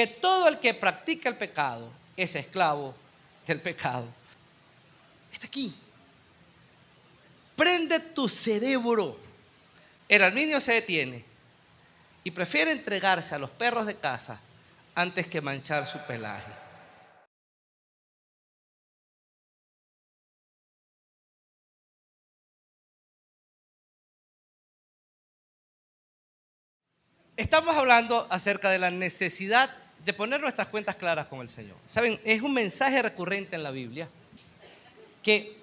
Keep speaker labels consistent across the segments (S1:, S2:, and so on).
S1: que todo el que practica el pecado es esclavo del pecado. Está aquí. Prende tu cerebro. El arminio se detiene y prefiere entregarse a los perros de casa antes que manchar su pelaje. Estamos hablando acerca de la necesidad de poner nuestras cuentas claras con el Señor. Saben, es un mensaje recurrente en la Biblia que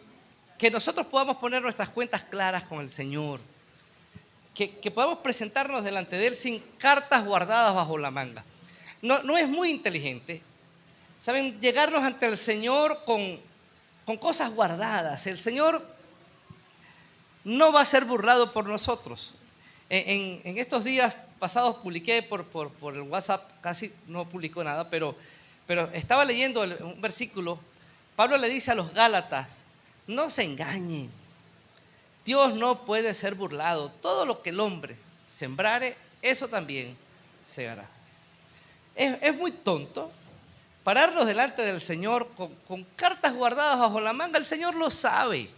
S1: nosotros podamos poner nuestras cuentas claras con el Señor, que podamos presentarnos delante de Él sin cartas guardadas bajo la manga. No es muy inteligente, saben, llegarnos ante el Señor con cosas guardadas. El Señor no va a ser burlado por nosotros. En estos días pasados publiqué por el WhatsApp, casi no publicó nada, pero estaba leyendo un versículo. Pablo le dice a los Gálatas: no se engañen, Dios no puede ser burlado. Todo lo que el hombre sembrare, eso también segará. Es muy tonto pararnos delante del Señor con cartas guardadas bajo la manga. El Señor lo sabe.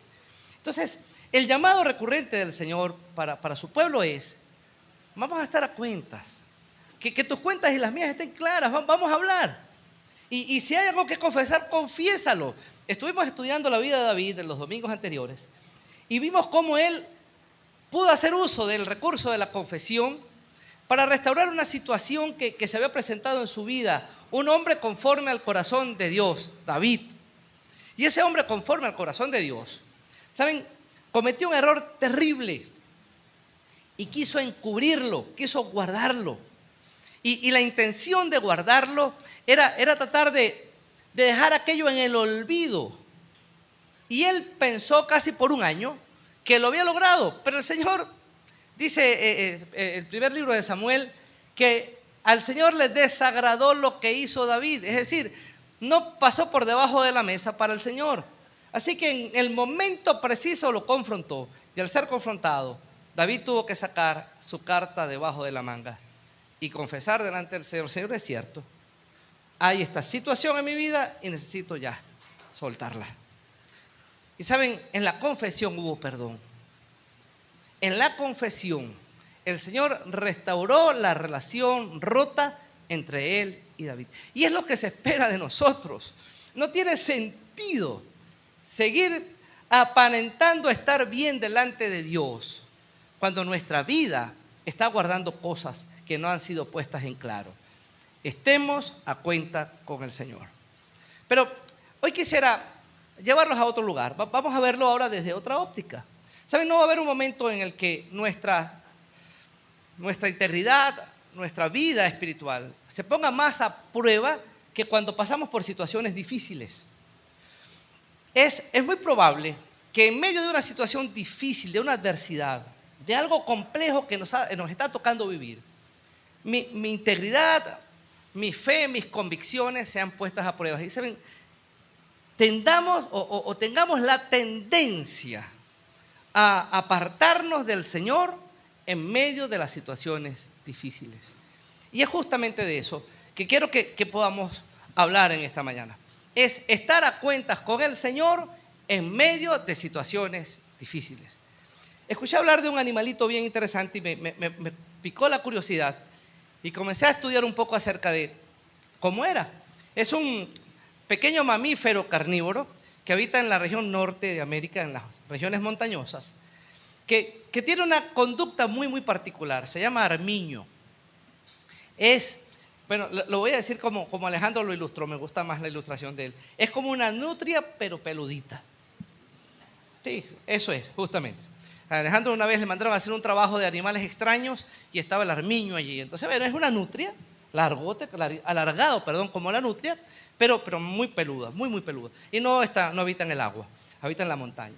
S1: Entonces, el llamado recurrente del Señor para su pueblo es: vamos a estar a cuentas, que tus cuentas y las mías estén claras, vamos a hablar. Y si hay algo que confesar, confiésalo. Estuvimos estudiando la vida de David en los domingos anteriores y vimos cómo él pudo hacer uso del recurso de la confesión para restaurar una situación que se había presentado en su vida. Un hombre conforme al corazón de Dios, David. Y ese hombre conforme al corazón de Dios, ¿saben?, cometió un error terrible y quiso encubrirlo, quiso guardarlo. Y la intención de guardarlo era tratar de dejar aquello en el olvido. Y él pensó casi por un año que lo había logrado, pero el Señor dice, el primer libro de Samuel, que al Señor le desagradó lo que hizo David. Es decir, no pasó por debajo de la mesa para el Señor. Así que en el momento preciso lo confrontó. Y al ser confrontado, David tuvo que sacar su carta debajo de la manga y confesar delante del Señor: Señor, es cierto, hay esta situación en mi vida y necesito ya soltarla. Y saben, en la confesión hubo perdón. En la confesión, el Señor restauró la relación rota entre él y David. Y es lo que se espera de nosotros. No tiene sentido seguir aparentando estar bien delante de Dios cuando nuestra vida está guardando cosas que no han sido puestas en claro. Estemos a cuenta con el Señor. Pero hoy quisiera llevarlos a otro lugar. Vamos a verlo ahora desde otra óptica. ¿Saben? No va a haber un momento en el que nuestra integridad, nuestra vida espiritual se ponga más a prueba que cuando pasamos por situaciones difíciles. Es muy probable que en medio de una situación difícil, de una adversidad, de algo complejo que nos está tocando vivir, mi integridad, mi fe, mis convicciones sean puestas a prueba. Y saben, tengamos la tendencia a apartarnos del Señor en medio de las situaciones difíciles. Y es justamente de eso que quiero que podamos hablar en esta mañana. Es estar a cuentas con el Señor en medio de situaciones difíciles. Escuché hablar de un animalito bien interesante y me picó la curiosidad y comencé a estudiar un poco acerca de cómo era. Es un pequeño mamífero carnívoro que habita en la región norte de América, en las regiones montañosas, que tiene una conducta muy, muy particular. Se llama armiño. Bueno, lo voy a decir como Alejandro lo ilustró, me gusta más la ilustración de él. Es como una nutria, pero peludita. Sí, eso es, justamente. A Alejandro una vez le mandaron a hacer un trabajo de animales extraños y estaba el armiño allí. Entonces, bueno, es una nutria, alargado, como la nutria, pero muy peluda, muy, muy peluda. Y no habita en el agua, habita en la montaña.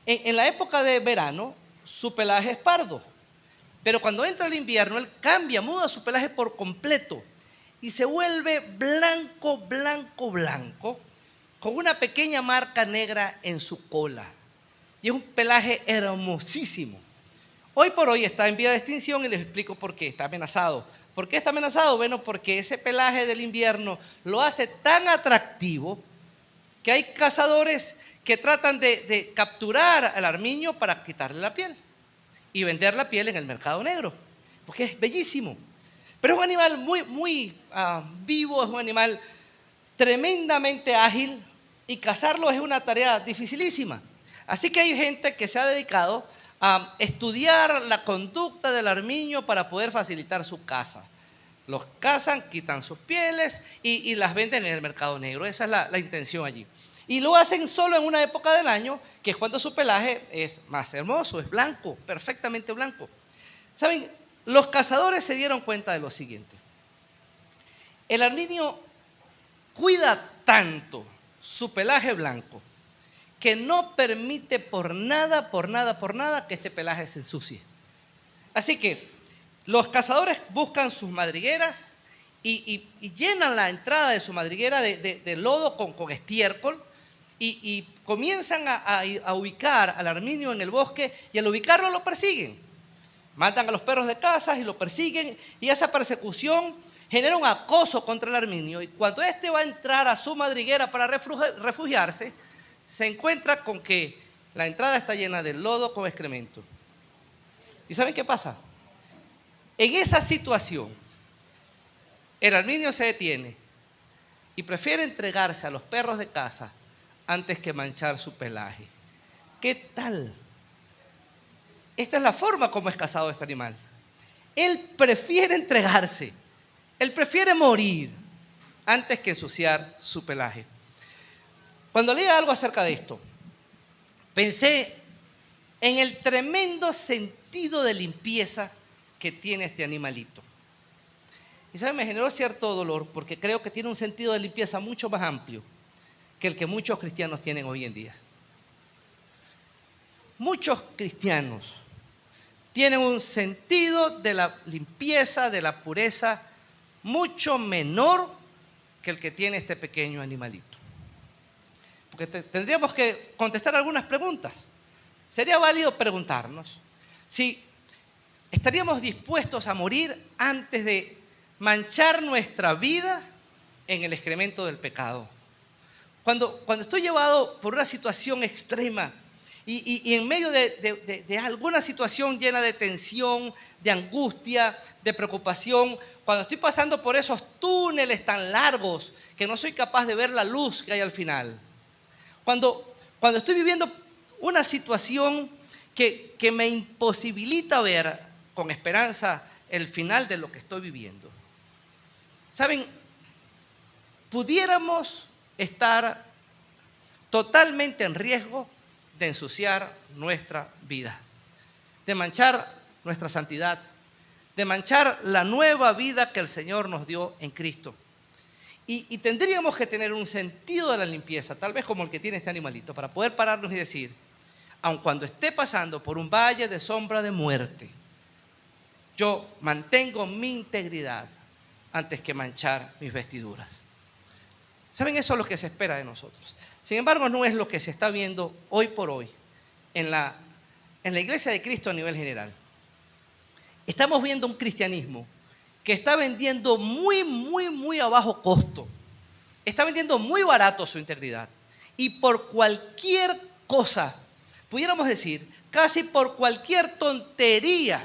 S1: En la época de verano, su pelaje es pardo. Pero cuando entra el invierno, él muda su pelaje por completo y se vuelve blanco, blanco, blanco, con una pequeña marca negra en su cola. Y es un pelaje hermosísimo. Hoy por hoy está en vía de extinción y les explico por qué. Está amenazado ¿Por qué está amenazado? Bueno, porque ese pelaje del invierno lo hace tan atractivo que hay cazadores que tratan de capturar al armiño para quitarle la piel y vender la piel en el mercado negro, porque es bellísimo. Pero es un animal muy vivo, es un animal tremendamente ágil y cazarlo es una tarea dificilísima. Así que hay gente que se ha dedicado a estudiar la conducta del armiño para poder facilitar su caza. Los cazan, quitan sus pieles y las venden en el mercado negro. Esa es la intención allí. Y lo hacen solo en una época del año, que es cuando su pelaje es más hermoso, es blanco, perfectamente blanco. ¿Saben? Los cazadores se dieron cuenta de lo siguiente. El armiño cuida tanto su pelaje blanco que no permite por nada que este pelaje se ensucie. Así que los cazadores buscan sus madrigueras y llenan la entrada de su madriguera de lodo con estiércol y comienzan a ubicar al armiño en el bosque y al ubicarlo lo persiguen. Matan a los perros de caza y lo persiguen y esa persecución genera un acoso contra el armiño y cuando éste va a entrar a su madriguera para refugiarse, se encuentra con que la entrada está llena de lodo con excremento. ¿Y saben qué pasa? En esa situación, el armiño se detiene y prefiere entregarse a los perros de caza antes que manchar su pelaje. ¿Qué tal? Esta es la forma como es cazado este animal. Él prefiere entregarse, él prefiere morir antes que ensuciar su pelaje. Cuando leí algo acerca de esto, pensé en el tremendo sentido de limpieza que tiene este animalito. Y ¿saben? Me generó cierto dolor porque creo que tiene un sentido de limpieza mucho más amplio que el que muchos cristianos tienen hoy en día. Muchos cristianos tienen un sentido de la limpieza, de la pureza, mucho menor que el que tiene este pequeño animalito. Porque tendríamos que contestar algunas preguntas. Sería válido preguntarnos si estaríamos dispuestos a morir antes de manchar nuestra vida en el excremento del pecado. Cuando estoy llevado por una situación extrema y en medio de alguna situación llena de tensión, de angustia, de preocupación, cuando estoy pasando por esos túneles tan largos que no soy capaz de ver la luz que hay al final, cuando estoy viviendo una situación que me imposibilita ver con esperanza el final de lo que estoy viviendo, ¿saben? Pudiéramos estar totalmente en riesgo de ensuciar nuestra vida, de manchar nuestra santidad, de manchar la nueva vida que el Señor nos dio en Cristo. Y tendríamos que tener un sentido de la limpieza, tal vez como el que tiene este animalito, para poder pararnos y decir, aun cuando esté pasando por un valle de sombra de muerte, yo mantengo mi integridad antes que manchar mis vestiduras. ¿Saben? Eso es lo que se espera de nosotros. Sin embargo, no es lo que se está viendo hoy por hoy en la iglesia de Cristo a nivel general. Estamos viendo un cristianismo que está vendiendo muy a bajo costo. Está vendiendo muy barato su integridad. Y por cualquier cosa, pudiéramos decir, casi por cualquier tontería,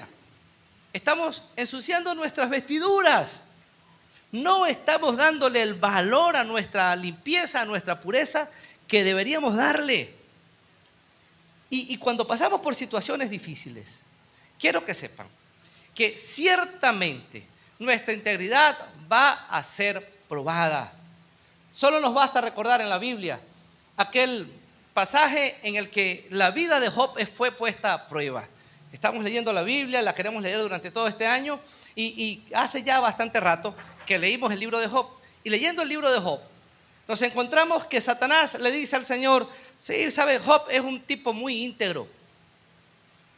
S1: estamos ensuciando nuestras vestiduras. No estamos dándole el valor a nuestra limpieza, a nuestra pureza que deberíamos darle. Y cuando pasamos por situaciones difíciles, quiero que sepan que ciertamente nuestra integridad va a ser probada. Solo nos basta recordar en la Biblia aquel pasaje en el que la vida de Job fue puesta a prueba. Estamos leyendo la Biblia, la queremos leer durante todo este año y hace ya bastante rato que leímos el libro de Job. Y leyendo el libro de Job, nos encontramos que Satanás le dice al Señor, sí, sabe, Job es un tipo muy íntegro.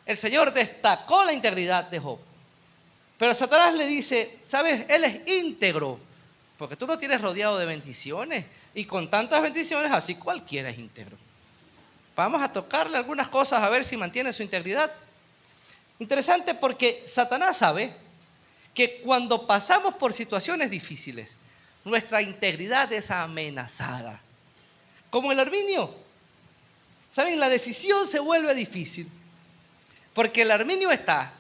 S1: El Señor destacó la integridad de Job. Pero Satanás le dice, sabes, él es íntegro, porque tú lo tienes rodeado de bendiciones. Y con tantas bendiciones, así cualquiera es íntegro. Vamos a tocarle algunas cosas a ver si mantiene su integridad. Interesante porque Satanás sabe que cuando pasamos por situaciones difíciles, nuestra integridad es amenazada. Como el arminio. ¿Saben? La decisión se vuelve difícil porque el arminio está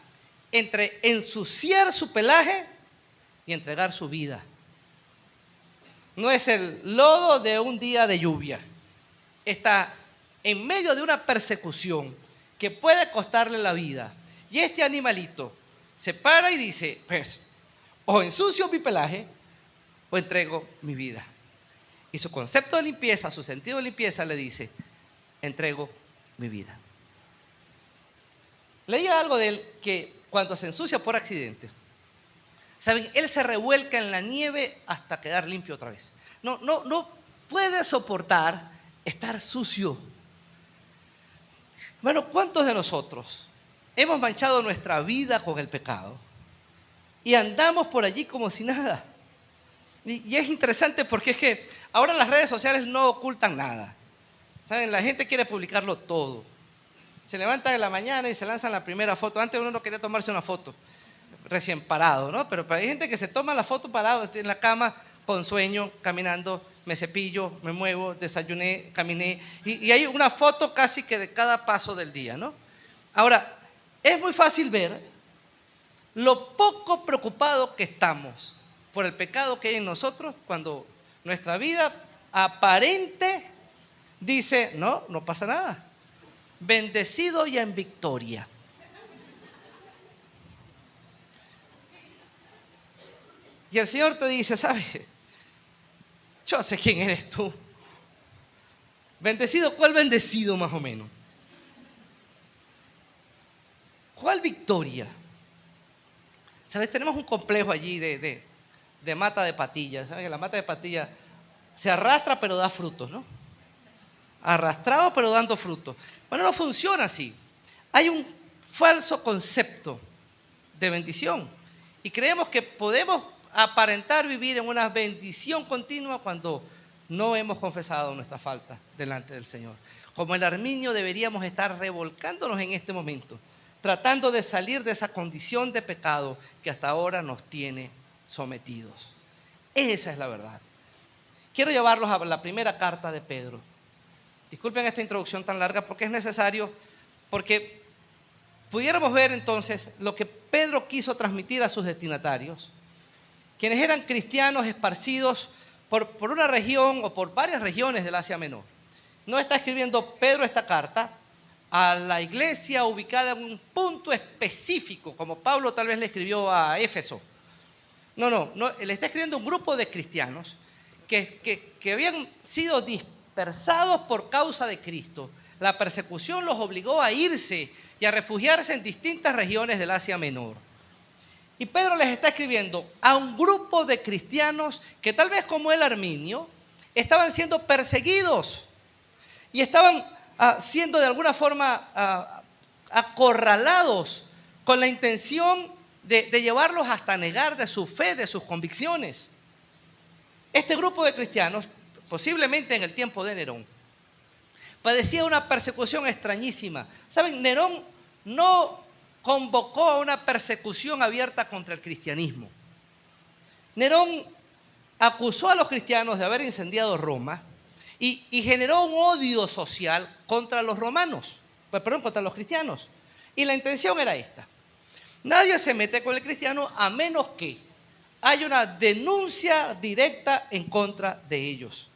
S1: entre ensuciar su pelaje y entregar su vida. No es el lodo de un día de lluvia. Está en medio de una persecución que puede costarle la vida. Y este animalito se para y dice, pues, o ensucio mi pelaje o entrego mi vida. Y su concepto de limpieza, su sentido de limpieza le dice, entrego mi vida. Leía algo de él que cuando se ensucia por accidente, ¿saben? Él se revuelca en la nieve hasta quedar limpio otra vez. No puede soportar estar sucio. Bueno, ¿cuántos de nosotros hemos manchado nuestra vida con el pecado y andamos por allí como si nada? Y es interesante porque es que ahora las redes sociales no ocultan nada. ¿Saben? La gente quiere publicarlo todo. Se levantan en la mañana y se lanzan la primera foto. Antes uno no quería tomarse una foto recién parado, ¿no? Pero hay gente que se toma la foto parado en la cama con sueño, caminando, me cepillo, me muevo, desayuné, caminé. Y hay una foto casi que de cada paso del día, ¿no? Ahora, es muy fácil ver lo poco preocupado que estamos por el pecado que hay en nosotros cuando nuestra vida aparente dice, no pasa nada. Bendecido y en victoria. Y el Señor te dice, ¿sabes? Yo sé quién eres tú. Bendecido, ¿cuál bendecido más o menos? ¿Cuál victoria? ¿Sabes? Tenemos un complejo allí de mata de patilla. ¿Sabes? Que la mata de patilla se arrastra pero da frutos, ¿no? Arrastrado pero dando frutos. Bueno, no funciona así. Hay un falso concepto de bendición y creemos que podemos aparentar vivir en una bendición continua cuando no hemos confesado nuestra falta delante del Señor. Como el arminio deberíamos estar revolcándonos en este momento, tratando de salir de esa condición de pecado que hasta ahora nos tiene sometidos. Esa es la verdad. Quiero llevarlos a la primera carta de Pedro. Disculpen esta introducción tan larga porque es necesario, porque pudiéramos ver entonces lo que Pedro quiso transmitir a sus destinatarios, quienes eran cristianos esparcidos por una región o por varias regiones del Asia Menor. No está escribiendo Pedro esta carta a la iglesia ubicada en un punto específico, como Pablo tal vez le escribió a Éfeso. No, le está escribiendo a un grupo de cristianos que habían sido dispersados por causa de Cristo. La persecución los obligó a irse y a refugiarse en distintas regiones del Asia Menor. Y Pedro les está escribiendo a un grupo de cristianos que tal vez como el arminio estaban siendo perseguidos y estaban siendo de alguna forma acorralados con la intención de llevarlos hasta negar de su fe, de sus convicciones. Este grupo de cristianos, posiblemente en el tiempo de Nerón, padecía una persecución extrañísima. ¿Saben? Nerón no convocó a una persecución abierta contra el cristianismo. Nerón acusó a los cristianos de haber incendiado Roma y generó un odio social contra los romanos, contra los cristianos. Y la intención era esta: nadie se mete con el cristiano a menos que haya una denuncia directa en contra de ellos.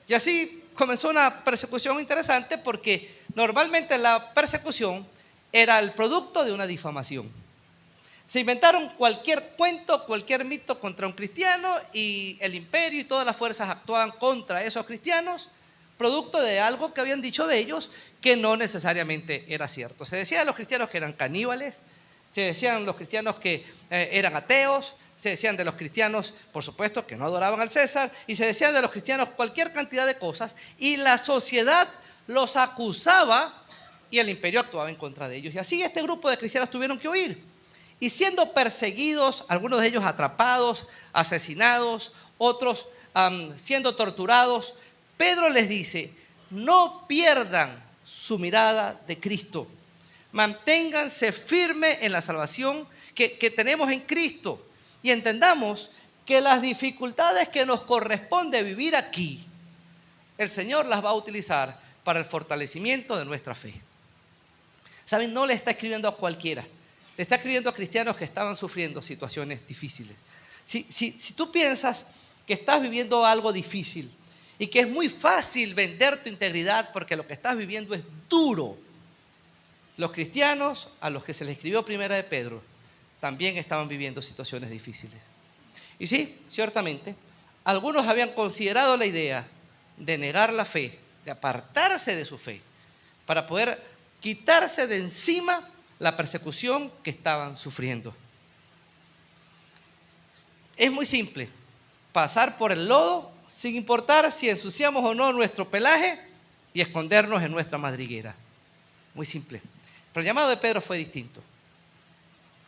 S1: Y así comenzó una persecución interesante porque normalmente la persecución era el producto de una difamación. Se inventaron cualquier cuento, cualquier mito contra un cristiano y el imperio y todas las fuerzas actuaban contra esos cristianos, producto de algo que habían dicho de ellos que no necesariamente era cierto. Se decía de los cristianos que eran caníbales, se decían los cristianos que eran ateos, se decían de los cristianos, por supuesto, que no adoraban al César, y se decían de los cristianos cualquier cantidad de cosas, y la sociedad los acusaba y el imperio actuaba en contra de ellos. Y así este grupo de cristianos tuvieron que huir. Y siendo perseguidos, algunos de ellos atrapados, asesinados, otros siendo torturados, Pedro les dice: no pierdan su mirada de Cristo. Manténganse firmes en la salvación que tenemos en Cristo y entendamos que las dificultades que nos corresponde vivir aquí, el Señor las va a utilizar para el fortalecimiento de nuestra fe. ¿Saben? No le está escribiendo a cualquiera. Le está escribiendo a cristianos que estaban sufriendo situaciones difíciles. Si tú piensas que estás viviendo algo difícil y que es muy fácil vender tu integridad porque lo que estás viviendo es duro, los cristianos a los que se les escribió Primera de Pedro también estaban viviendo situaciones difíciles. Y sí, ciertamente, algunos habían considerado la idea de negar la fe, de apartarse de su fe, para poder quitarse de encima la persecución que estaban sufriendo. Es muy simple, pasar por el lodo sin importar si ensuciamos o no nuestro pelaje y escondernos en nuestra madriguera. Muy simple. Pero el llamado de Pedro fue distinto.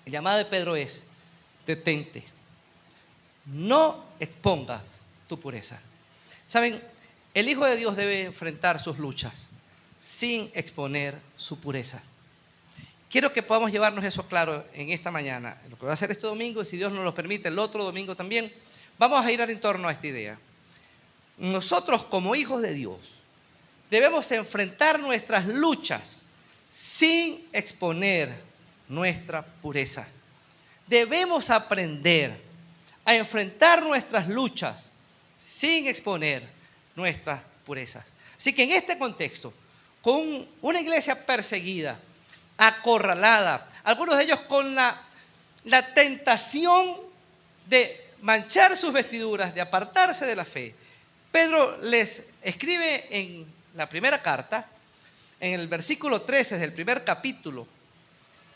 S1: El llamado de Pedro es: detente, no expongas tu pureza. ¿Saben? El Hijo de Dios debe enfrentar sus luchas sin exponer su pureza. Quiero que podamos llevarnos eso claro en esta mañana, lo que va a hacer este domingo, y si Dios nos lo permite, el otro domingo también. Vamos a girar en torno a esta idea. Nosotros, como hijos de Dios, debemos enfrentar nuestras luchas sin exponer nuestra pureza. Debemos aprender a enfrentar nuestras luchas sin exponer nuestras purezas. Así que en este contexto, con una iglesia perseguida, acorralada, algunos de ellos con la tentación de manchar sus vestiduras, de apartarse de la fe, Pedro les escribe en la primera carta, en el versículo 13 del primer capítulo,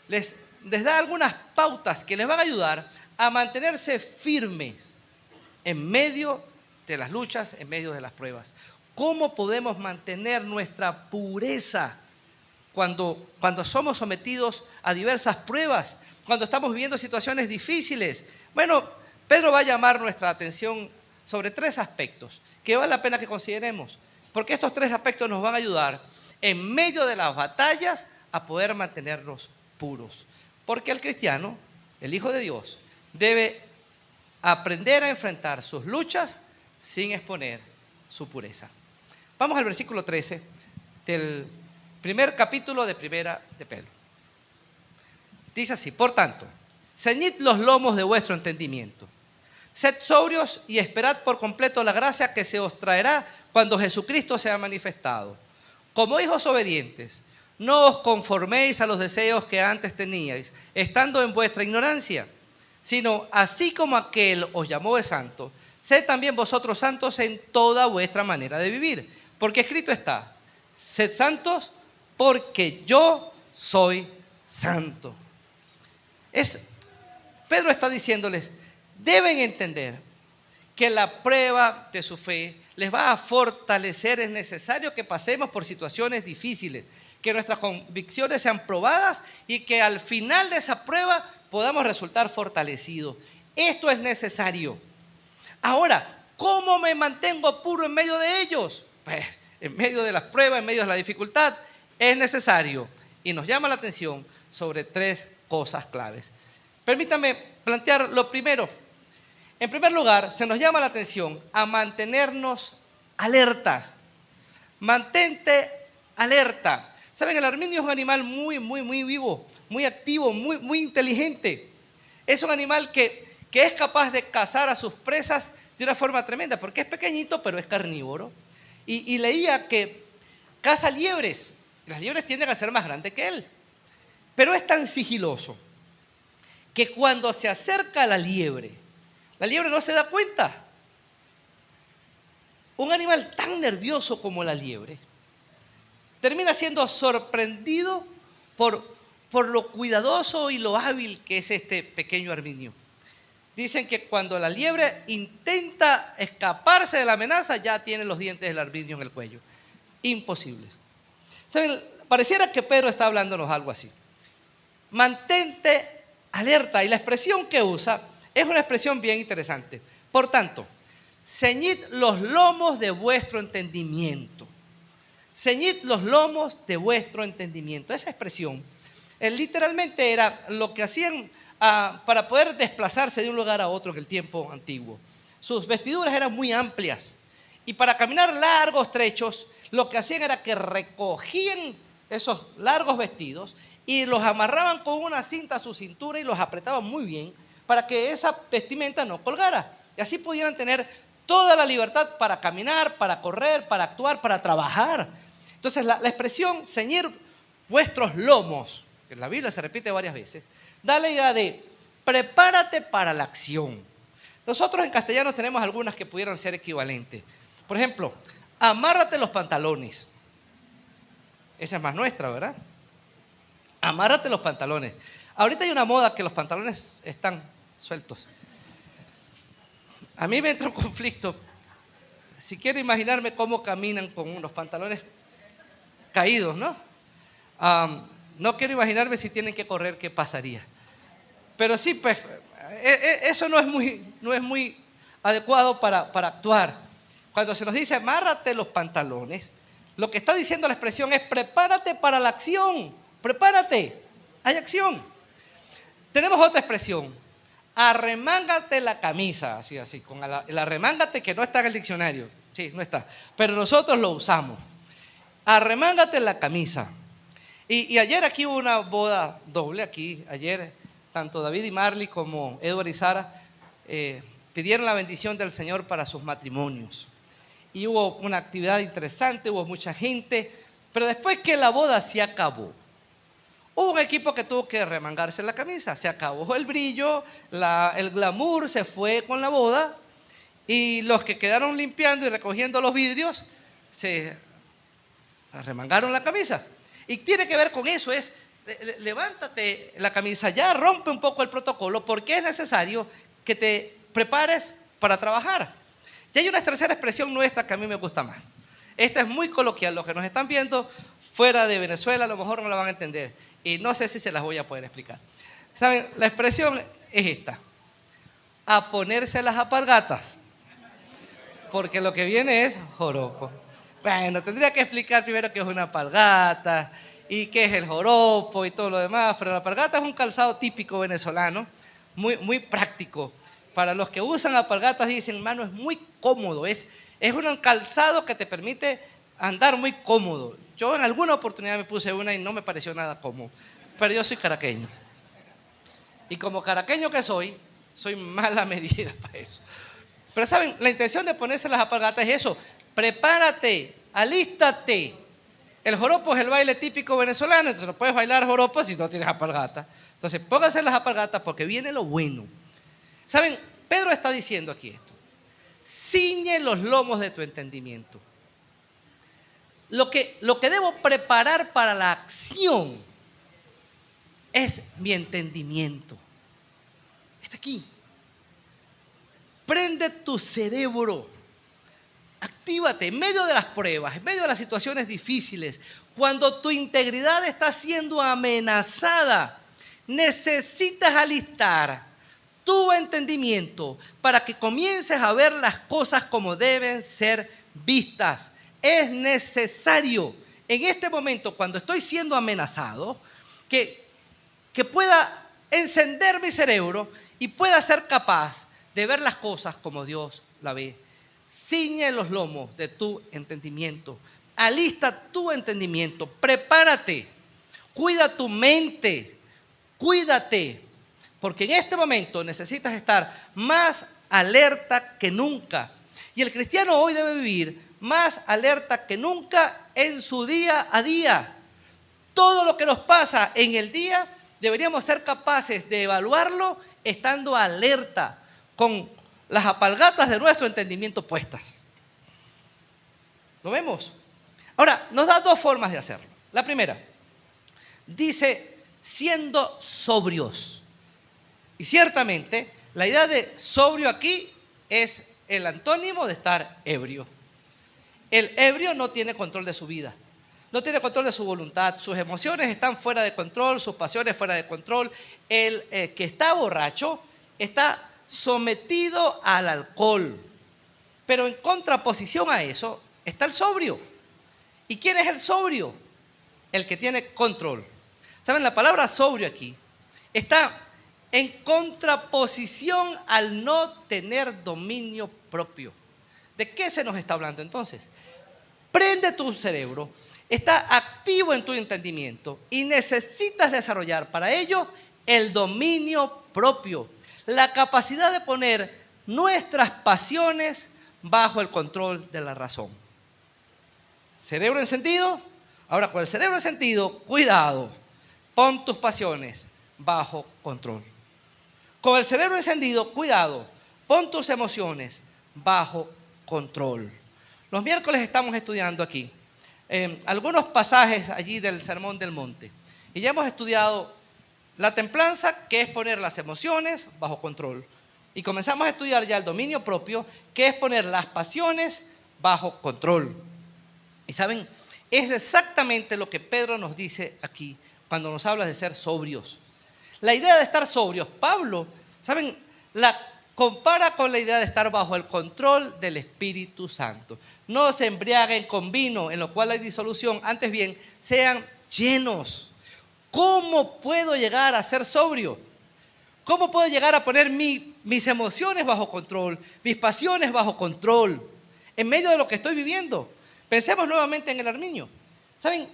S1: les da algunas pautas que les van a ayudar a mantenerse firmes en medio de las luchas, en medio de las pruebas. ¿Cómo podemos mantener nuestra pureza cuando somos sometidos a diversas pruebas, cuando estamos viviendo situaciones difíciles? Bueno, Pedro va a llamar nuestra atención sobre 3 aspectos que vale la pena que consideremos, porque estos 3 aspectos nos van a ayudar en medio de las batallas a poder mantenernos puros. Porque el cristiano, el Hijo de Dios, debe aprender a enfrentar sus luchas sin exponer su pureza. Vamos al versículo 13 del primer capítulo de Primera de Pedro. Dice así: por tanto, ceñid los lomos de vuestro entendimiento. Sed sobrios y esperad por completo la gracia que se os traerá cuando Jesucristo sea manifestado. Como hijos obedientes, no os conforméis a los deseos que antes teníais, estando en vuestra ignorancia, sino así como aquel os llamó de santo, sed también vosotros santos en toda vuestra manera de vivir. Porque escrito está: sed santos porque yo soy santo. Pedro está diciéndoles: deben entender que la prueba de su fe les va a fortalecer. Es necesario que pasemos por situaciones difíciles, que nuestras convicciones sean probadas y que al final de esa prueba podamos resultar fortalecidos. Esto es necesario. Ahora, ¿cómo me mantengo puro en medio de ellos? Pues en medio de las pruebas, en medio de la dificultad, es necesario. Y nos llama la atención sobre 3 cosas claves. Permítame plantear lo primero. En primer lugar, se nos llama la atención a mantenernos alertas. Mantente alerta. Saben, el arminio es un animal muy vivo, muy activo, muy inteligente. Es un animal que es capaz de cazar a sus presas de una forma tremenda, porque es pequeñito, pero es carnívoro. Y leía que caza liebres. Las liebres tienden a ser más grandes que él. Pero es tan sigiloso que cuando se acerca a la liebre no se da cuenta. Un animal tan nervioso como la liebre termina siendo sorprendido por lo cuidadoso y lo hábil que es este pequeño arminio. Dicen que cuando la liebre intenta escaparse de la amenaza, ya tiene los dientes del arminio en el cuello. Imposible. ¿Saben? Pareciera que Pedro está hablándonos algo así. Mantente alerta. Y la expresión que usa es una expresión bien interesante. Por tanto, ceñid los lomos de vuestro entendimiento. Ceñid los lomos de vuestro entendimiento. Esa expresión literalmente era lo que hacían para poder desplazarse de un lugar a otro en el tiempo antiguo. Sus vestiduras eran muy amplias y para caminar largos trechos lo que hacían era que recogían esos largos vestidos y los amarraban con una cinta a su cintura y los apretaban muy bien para que esa vestimenta no colgara. Y así pudieran tener toda la libertad para caminar, para correr, para actuar, para trabajar. Entonces la expresión ceñir vuestros lomos, que en la Biblia se repite varias veces, da la idea de prepárate para la acción. Nosotros en castellano tenemos algunas que pudieran ser equivalentes. Por ejemplo, amárrate los pantalones. Esa es más nuestra, ¿verdad? Amárrate los pantalones. Ahorita hay una moda que los pantalones están sueltos. A mí me entra un conflicto. Si quiero imaginarme cómo caminan con unos pantalones caídos, ¿no? No quiero imaginarme si tienen que correr, qué pasaría. Pero sí, pues, eso no es muy adecuado para actuar. Cuando se nos dice amárrate los pantalones, lo que está diciendo la expresión es prepárate para la acción. Prepárate, hay acción. Tenemos otra expresión, arremángate la camisa, así, con el arremángate que no está en el diccionario. Sí, no está, pero nosotros lo usamos. Arremángate la camisa. Y ayer aquí hubo una boda doble, ayer tanto David y Marley como Edward y Sara pidieron la bendición del Señor para sus matrimonios. Y hubo una actividad interesante, hubo mucha gente, pero después que la boda se acabó, hubo un equipo que tuvo que remangarse la camisa, se acabó el brillo, el glamour se fue con la boda y los que quedaron limpiando y recogiendo los vidrios se remangaron la camisa. Y tiene que ver con eso, es levántate la camisa, ya rompe un poco el protocolo porque es necesario que te prepares para trabajar. Y hay una tercera expresión nuestra que a mí me gusta más. Esta es muy coloquial, los que nos están viendo fuera de Venezuela a lo mejor no la van a entender y no sé si se las voy a poder explicar. ¿Saben? La expresión es esta, a ponerse las alpargatas, porque lo que viene es joropo. Bueno, tendría que explicar primero qué es una alpargata y qué es el joropo y todo lo demás, pero la alpargata es un calzado típico venezolano, muy práctico. Para los que usan alpargatas dicen, hermano, es muy cómodo, es un calzado que te permite andar muy cómodo. Yo en alguna oportunidad me puse una y no me pareció nada cómodo, pero yo soy caraqueño. Y como caraqueño que soy mala medida para eso. Pero saben, la intención de ponerse las alpargatas es eso, prepárate, alístate. El joropo es el baile típico venezolano, entonces no puedes bailar joropo si no tienes alpargatas. Entonces pónganse las alpargatas porque viene lo bueno. ¿Saben? Pedro está diciendo aquí esto. Ciñe los lomos de tu entendimiento. Lo que debo preparar para la acción es mi entendimiento. Está aquí. Prende tu cerebro. Actívate en medio de las pruebas, en medio de las situaciones difíciles. Cuando tu integridad está siendo amenazada, necesitas alistar tu entendimiento para que comiences a ver las cosas como deben ser vistas. Es necesario en este momento, cuando estoy siendo amenazado, que pueda encender mi cerebro y pueda ser capaz de ver las cosas como Dios la ve. Ciñe los lomos de tu entendimiento. Alista tu entendimiento. Prepárate. Cuida tu mente. Cuídate. Porque en este momento necesitas estar más alerta que nunca. Y el cristiano hoy debe vivir más alerta que nunca en su día a día. Todo lo que nos pasa en el día deberíamos ser capaces de evaluarlo estando alerta, con las alpargatas de nuestro entendimiento puestas. ¿Lo vemos? Ahora, nos da dos formas de hacerlo. La primera, dice, siendo sobrios. Y ciertamente, la idea de sobrio aquí es el antónimo de estar ebrio. El ebrio no tiene control de su vida, no tiene control de su voluntad, sus emociones están fuera de control, sus pasiones fuera de control. El que está borracho está sometido al alcohol, pero en contraposición a eso está el sobrio. ¿Y quién es el sobrio? El que tiene control. ¿Saben? La palabra sobrio aquí está en contraposición al no tener dominio propio. ¿De qué se nos está hablando entonces? Prende tu cerebro, está activo en tu entendimiento y necesitas desarrollar para ello el dominio propio, la capacidad de poner nuestras pasiones bajo el control de la razón. ¿Cerebro encendido? Ahora, con el cerebro encendido, cuidado, pon tus pasiones bajo control. Con el cerebro encendido, cuidado, pon tus emociones bajo control. Los miércoles estamos estudiando aquí algunos pasajes allí del Sermón del Monte. Y ya hemos estudiado la templanza, que es poner las emociones bajo control. Y comenzamos a estudiar ya el dominio propio, que es poner las pasiones bajo control. Y saben, es exactamente lo que Pedro nos dice aquí cuando nos habla de ser sobrios. La idea de estar sobrios, Pablo, ¿saben?, la compara con la idea de estar bajo el control del Espíritu Santo. No se embriaguen con vino, en lo cual hay disolución, antes bien, sean llenos. ¿Cómo puedo llegar a ser sobrio? ¿Cómo puedo llegar a poner mis emociones bajo control, mis pasiones bajo control, en medio de lo que estoy viviendo? Pensemos nuevamente en el arminio. ¿Saben?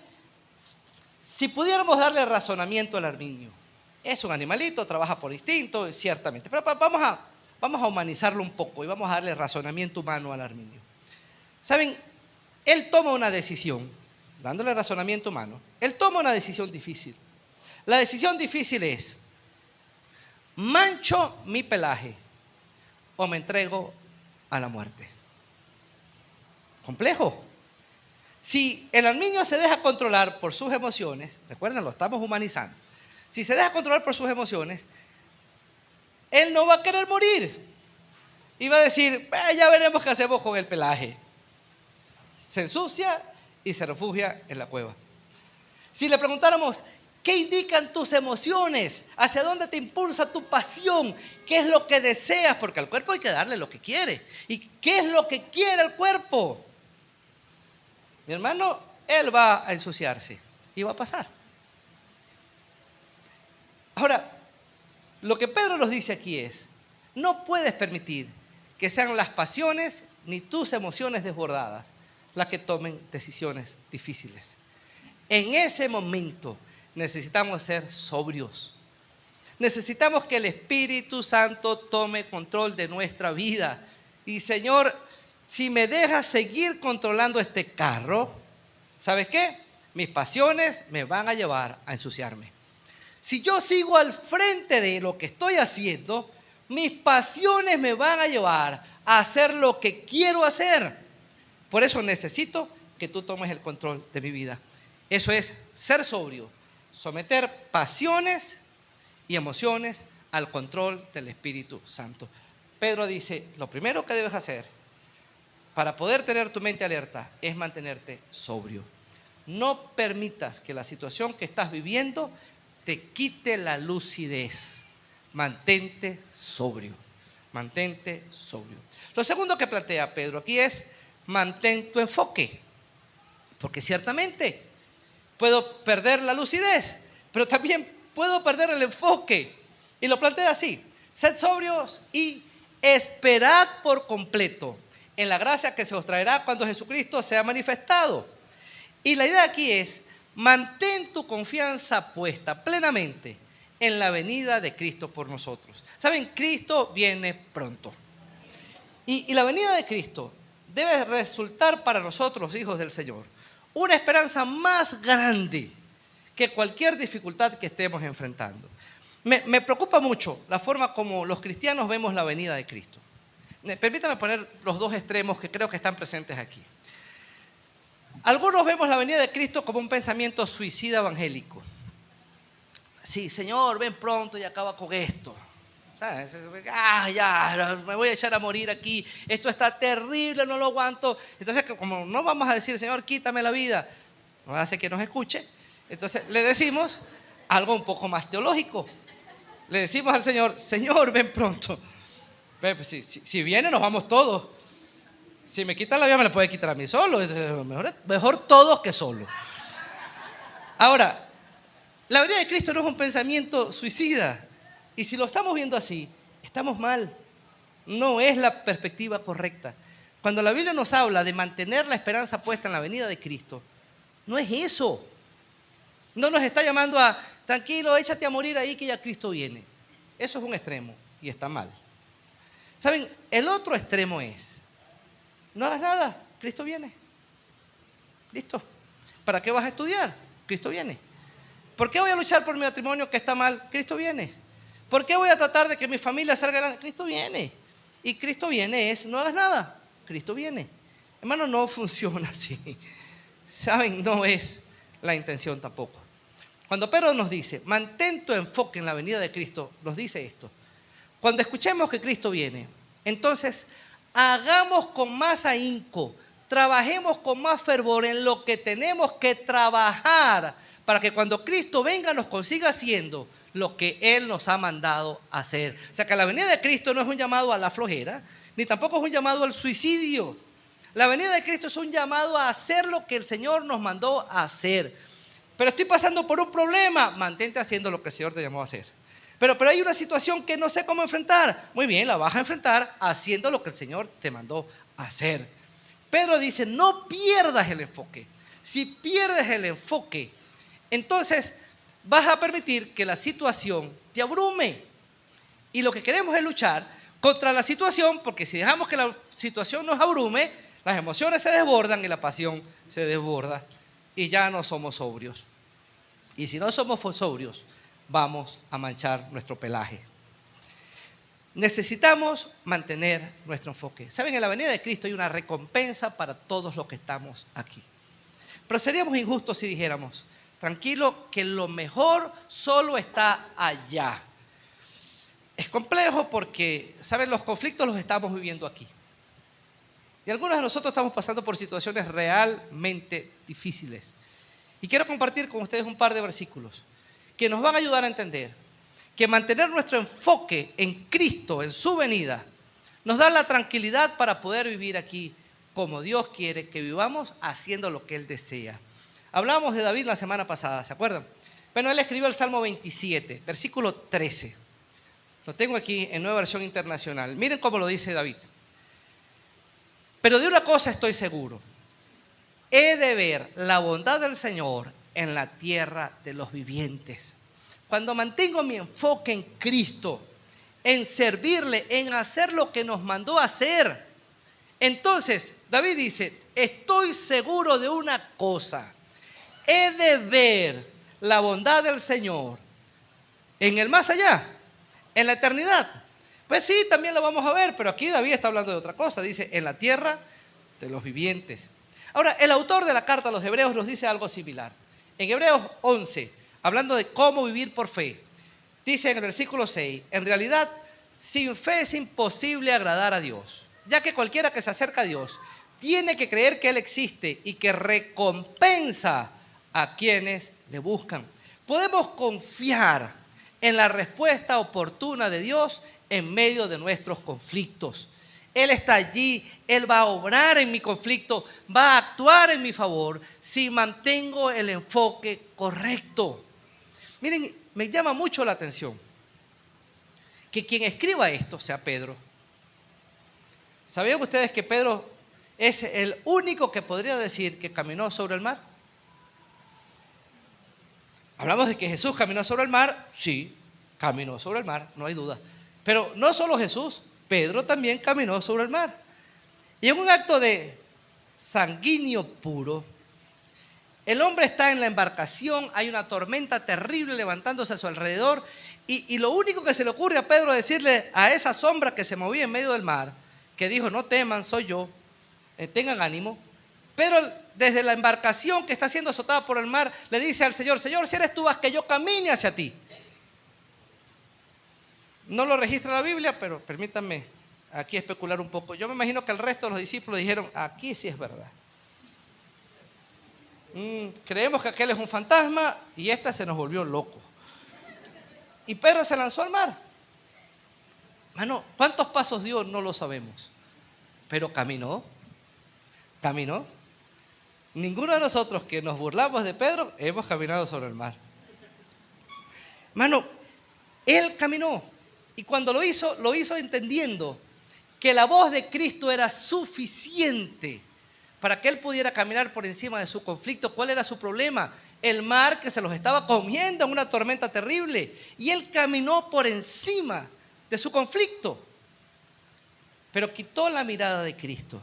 S1: Si pudiéramos darle razonamiento al arminio, es un animalito, trabaja por instinto, ciertamente, pero vamos a humanizarlo un poco y vamos a darle razonamiento humano al arminio. ¿Saben? Él toma una decisión, dándole razonamiento humano, él toma una decisión difícil. La decisión difícil es: ¿mancho mi pelaje o me entrego a la muerte? Complejo. Si el arminio se deja controlar por sus emociones, recuerden, lo estamos humanizando. Si se deja controlar por sus emociones, él no va a querer morir. Y va a decir, ya veremos qué hacemos con el pelaje. Se ensucia y se refugia en la cueva. Si le preguntáramos, ¿qué indican tus emociones? ¿Hacia dónde te impulsa tu pasión? ¿Qué es lo que deseas? Porque al cuerpo hay que darle lo que quiere. ¿Y qué es lo que quiere el cuerpo? Mi hermano, él va a ensuciarse y va a pasar. Ahora, lo que Pedro nos dice aquí es, no puedes permitir que sean las pasiones ni tus emociones desbordadas las que tomen decisiones difíciles. En ese momento necesitamos ser sobrios. Necesitamos que el Espíritu Santo tome control de nuestra vida. Y Señor, si me dejas seguir controlando este carro, ¿sabes qué? Mis pasiones me van a llevar a ensuciarme. Si yo sigo al frente de lo que estoy haciendo, mis pasiones me van a llevar a hacer lo que quiero hacer. Por eso necesito que tú tomes el control de mi vida. Eso es ser sobrio, someter pasiones y emociones al control del Espíritu Santo. Pedro dice, lo primero que debes hacer para poder tener tu mente alerta es mantenerte sobrio. No permitas que la situación que estás viviendo te quite la lucidez. Mantente sobrio. Mantente sobrio. Lo segundo que plantea Pedro aquí es, mantén tu enfoque. Porque ciertamente puedo perder la lucidez, pero también puedo perder el enfoque. Y lo plantea así, sed sobrios y esperad por completo en la gracia que se os traerá cuando Jesucristo sea manifestado. Y la idea aquí es, mantén tu confianza puesta plenamente en la venida de Cristo por nosotros. ¿Saben? Cristo viene pronto. Y la venida de Cristo debe resultar para nosotros, hijos del Señor, una esperanza más grande que cualquier dificultad que estemos enfrentando. Me preocupa mucho la forma como los cristianos vemos la venida de Cristo. Permítame poner los dos extremos que creo que están presentes aquí. Algunos vemos la venida de Cristo como un pensamiento suicida evangélico. Sí, Señor, ven pronto y acaba con esto. Ya, me voy a echar a morir aquí. Esto está terrible, no lo aguanto. Entonces, como no vamos a decir, Señor, quítame la vida, no hace que nos escuche. Entonces, le decimos algo un poco más teológico. Le decimos al Señor, Señor, ven pronto. Si viene, nos vamos todos. Si me quitan la vida, me la puede quitar a mí solo. Mejor todos que solo. Ahora, la venida de Cristo no es un pensamiento suicida. Y si lo estamos viendo así, estamos mal. No es la perspectiva correcta. Cuando la Biblia nos habla de mantener la esperanza puesta en la venida de Cristo, no es eso. No nos está llamando a, tranquilo, échate a morir ahí que ya Cristo viene. Eso es un extremo y está mal. ¿Saben? El otro extremo es, no hagas nada, Cristo viene. Listo. ¿Para qué vas a estudiar? Cristo viene. ¿Por qué voy a luchar por mi matrimonio que está mal? Cristo viene. ¿Por qué voy a tratar de que mi familia salga adelante? Cristo viene. Y Cristo viene es, no hagas nada, Cristo viene. Hermano, no funciona así. ¿Saben? No es la intención tampoco. Cuando Pedro nos dice, mantén tu enfoque en la venida de Cristo, nos dice esto. Cuando escuchemos que Cristo viene, entonces hagamos con más ahínco, trabajemos con más fervor en lo que tenemos que trabajar para que cuando Cristo venga nos consiga haciendo lo que Él nos ha mandado hacer. O sea que la venida de Cristo no es un llamado a la flojera, ni tampoco es un llamado al suicidio. La venida de Cristo es un llamado a hacer lo que el Señor nos mandó a hacer. Pero estoy pasando por un problema, mantente haciendo lo que el Señor te llamó a hacer. Pero hay una situación que no sé cómo enfrentar. Muy bien, la vas a enfrentar haciendo lo que el Señor te mandó a hacer. Pedro dice, no pierdas el enfoque. Si pierdes el enfoque, entonces vas a permitir que la situación te abrume. Y lo que queremos es luchar contra la situación, porque si dejamos que la situación nos abrume, las emociones se desbordan y la pasión se desborda y ya no somos sobrios. Y si no somos sobrios, vamos a manchar nuestro pelaje. Necesitamos mantener nuestro enfoque. Saben, en la venida de Cristo hay una recompensa para todos los que estamos aquí. Pero seríamos injustos si dijéramos, tranquilo, que lo mejor solo está allá. Es complejo porque, ¿saben? Los conflictos los estamos viviendo aquí. Y algunos de nosotros estamos pasando por situaciones realmente difíciles. Y quiero compartir con ustedes un par de versículos que nos van a ayudar a entender que mantener nuestro enfoque en Cristo, en su venida, nos da la tranquilidad para poder vivir aquí como Dios quiere que vivamos, haciendo lo que Él desea. Hablábamos de David la semana pasada, ¿se acuerdan? Bueno, él escribió el Salmo 27, versículo 13. Lo tengo aquí en Nueva Versión Internacional. Miren cómo lo dice David. Pero de una cosa estoy seguro. He de ver la bondad del Señor en la tierra de los vivientes. Cuando mantengo mi enfoque en Cristo, en servirle, en hacer lo que nos mandó a hacer, entonces David dice, estoy seguro de una cosa. He de ver la bondad del Señor en el más allá, en la eternidad. Pues sí, también lo vamos a ver, pero aquí David está hablando de otra cosa. Dice, en la tierra de los vivientes. Ahora, el autor de la carta a los Hebreos nos dice algo similar. En Hebreos 11, hablando de cómo vivir por fe, dice en el versículo 6, en realidad, sin fe es imposible agradar a Dios, ya que cualquiera que se acerca a Dios tiene que creer que Él existe y que recompensa a quienes le buscan. Podemos confiar en la respuesta oportuna de Dios en medio de nuestros conflictos. Él está allí, Él va a obrar en mi conflicto, va a actuar en mi favor si mantengo el enfoque correcto. Miren, me llama mucho la atención que quien escriba esto sea Pedro. ¿Sabían ustedes que Pedro es el único que podría decir que caminó sobre el mar? Hablamos de que Jesús caminó sobre el mar, sí, caminó sobre el mar, no hay duda. Pero no solo Jesús, Pedro también caminó sobre el mar. Y en un acto de sanguíneo puro, el hombre está en la embarcación, hay una tormenta terrible levantándose a su alrededor y lo único que se le ocurre a Pedro es decirle a esa sombra que se movía en medio del mar, que dijo, no teman, soy yo, tengan ánimo. Pero desde la embarcación que está siendo azotada por el mar, le dice al Señor, Señor, si eres tú, haz que yo camine hacia ti. No lo registra la Biblia, pero permítanme aquí especular un poco. Yo me imagino que el resto de los discípulos dijeron, aquí sí es verdad. Creemos que aquel es un fantasma y este se nos volvió loco. Y Pedro se lanzó al mar. Mano, ¿cuántos pasos dio? No lo sabemos. Pero caminó. Caminó. Ninguno de nosotros que nos burlamos de Pedro hemos caminado sobre el mar. Mano, Él caminó y cuando lo hizo entendiendo que la voz de Cristo era suficiente para que él pudiera caminar por encima de su conflicto. ¿Cuál era su problema? El mar que se los estaba comiendo en una tormenta terrible. Y él caminó por encima de su conflicto. Pero quitó la mirada de Cristo.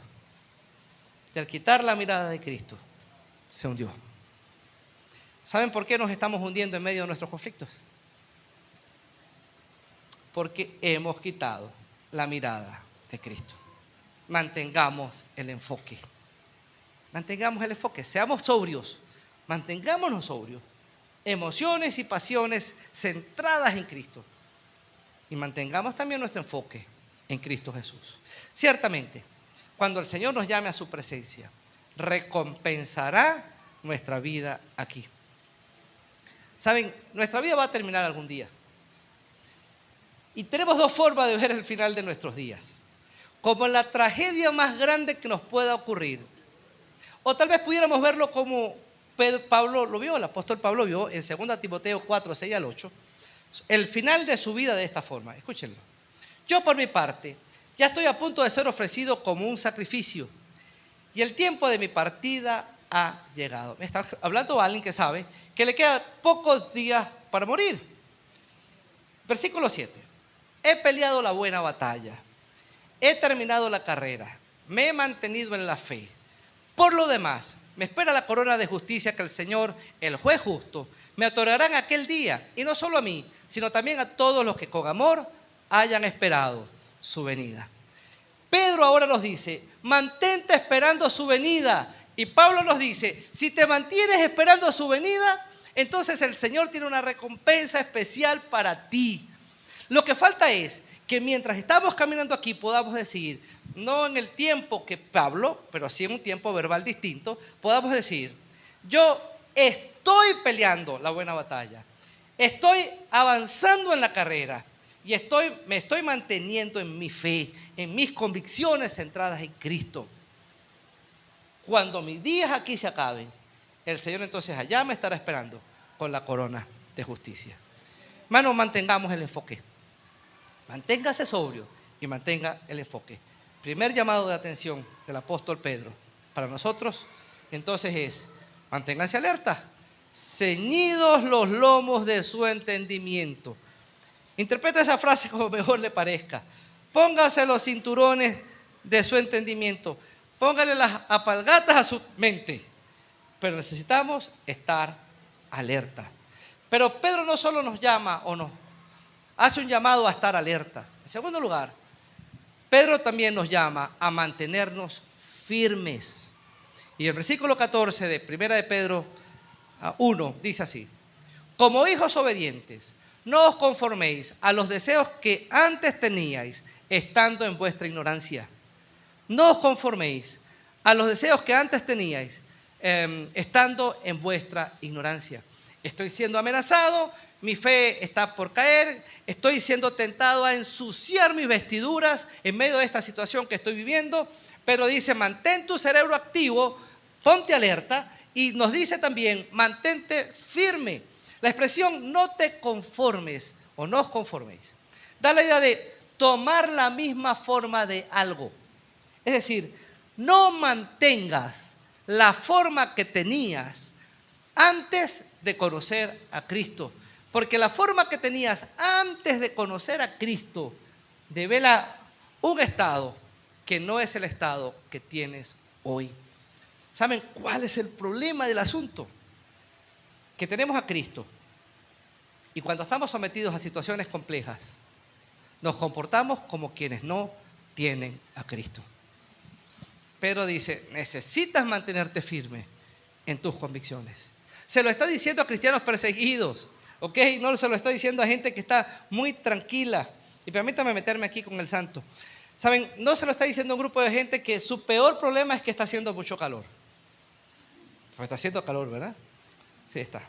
S1: Y al quitar la mirada de Cristo, se hundió. ¿Saben por qué nos estamos hundiendo en medio de nuestros conflictos? Porque hemos quitado la mirada de Cristo. Mantengamos el enfoque. Mantengamos el enfoque. Seamos sobrios. Mantengámonos sobrios. Emociones y pasiones centradas en Cristo. Y mantengamos también nuestro enfoque en Cristo Jesús. Ciertamente, cuando el Señor nos llame a su presencia, recompensará nuestra vida aquí. Saben, nuestra vida va a terminar algún día. Y tenemos dos formas de ver el final de nuestros días. Como la tragedia más grande que nos pueda ocurrir. O tal vez pudiéramos verlo como Pablo lo vio, el apóstol Pablo vio en 2 Timoteo 4, 6 al 8. El final de su vida de esta forma. Escúchenlo. Yo por mi parte, ya estoy a punto de ser ofrecido como un sacrificio. Y el tiempo de mi partida ha llegado. Me está hablando alguien que sabe que le quedan pocos días para morir. Versículo 7. He peleado la buena batalla. He terminado la carrera. Me he mantenido en la fe. Por lo demás, me espera la corona de justicia que el Señor, el juez justo, me otorgará en aquel día. Y no solo a mí, sino también a todos los que con amor hayan esperado su venida. Pedro ahora nos dice, mantente esperando su venida. Y Pablo nos dice, si te mantienes esperando su venida, entonces el Señor tiene una recompensa especial para ti. Lo que falta es que mientras estamos caminando aquí podamos decir, no en el tiempo que Pablo, pero sí en un tiempo verbal distinto, podamos decir, yo estoy peleando la buena batalla, estoy avanzando en la carrera y me estoy manteniendo en mi fe, en mis convicciones centradas en Cristo. Cuando mis días aquí se acaben, el Señor entonces allá me estará esperando con la corona de justicia. Hermanos, mantengamos el enfoque. Manténgase sobrio y mantenga el enfoque. Primer llamado de atención del apóstol Pedro para nosotros, entonces es, manténganse alerta, ceñidos los lomos de su entendimiento. Interpreta esa frase como mejor le parezca. Póngase los cinturones de su entendimiento. Póngale las alpargatas a su mente. Pero necesitamos estar alerta. Pero Pedro no solo nos llama o nos hace un llamado a estar alertas. En segundo lugar, Pedro también nos llama a mantenernos firmes. Y el versículo 14 de 1 de Pedro 1 dice así: como hijos obedientes, no os conforméis a los deseos que antes teníais, estando en vuestra ignorancia. No os conforméis a los deseos que antes teníais, estando en vuestra ignorancia. Estoy siendo amenazado, mi fe está por caer, estoy siendo tentado a ensuciar mis vestiduras en medio de esta situación que estoy viviendo. Pero dice, mantén tu cerebro activo, ponte alerta, y nos dice también, mantente firme. La expresión no te conformes o no os conforméis da la idea de tomar la misma forma de algo. Es decir, no mantengas la forma que tenías antes de conocer a Cristo. Porque la forma que tenías antes de conocer a Cristo devela un estado que no es el estado que tienes hoy. ¿Saben cuál es el problema del asunto? Que tenemos a Cristo y cuando estamos sometidos a situaciones complejas, nos comportamos como quienes no tienen a Cristo. Pedro dice, necesitas mantenerte firme en tus convicciones. Se lo está diciendo a cristianos perseguidos, ¿ok? No se lo está diciendo a gente que está muy tranquila. Y permítame meterme aquí con el santo. ¿Saben? No se lo está diciendo a un grupo de gente que su peor problema es que está haciendo mucho calor. Pues está haciendo calor, ¿verdad? Sí, está.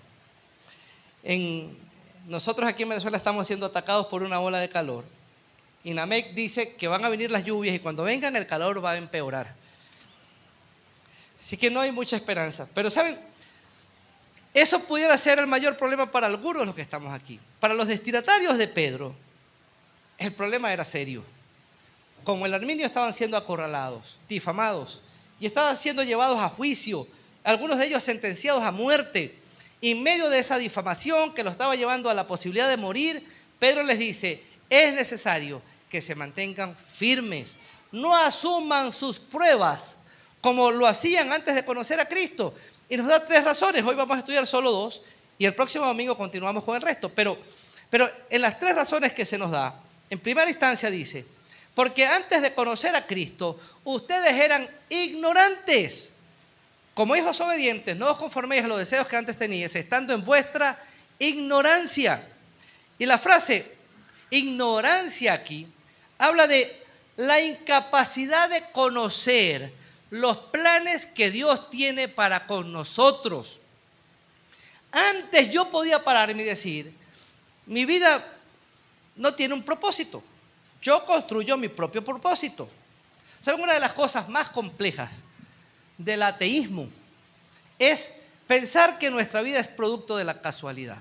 S1: Nosotros aquí en Venezuela estamos siendo atacados por una ola de calor. INAMEC dice que van a venir las lluvias y cuando vengan el calor va a empeorar. Así que no hay mucha esperanza. Pero ¿saben? Eso pudiera ser el mayor problema para algunos de los que estamos aquí. Para los destinatarios de Pedro, el problema era serio. Como el Arminio estaban siendo acorralados, difamados y estaban siendo llevados a juicio, algunos de ellos sentenciados a muerte. Y en medio de esa difamación que los estaba llevando a la posibilidad de morir, Pedro les dice, es necesario que se mantengan firmes, no asuman sus pruebas como lo hacían antes de conocer a Cristo. Y nos da 3 razones, hoy vamos a estudiar solo 2 y el próximo domingo continuamos con el resto. Pero en las 3 razones que se nos da, en primera instancia dice, porque antes de conocer a Cristo, ustedes eran ignorantes. Como hijos obedientes, no os conforméis a los deseos que antes teníais, estando en vuestra ignorancia. Y la frase ignorancia aquí habla de la incapacidad de conocer los planes que Dios tiene para con nosotros. Antes yo podía pararme y decir, mi vida no tiene un propósito. Yo construyo mi propio propósito. ¿Saben? Una de las cosas más complejas del ateísmo es pensar que nuestra vida es producto de la casualidad.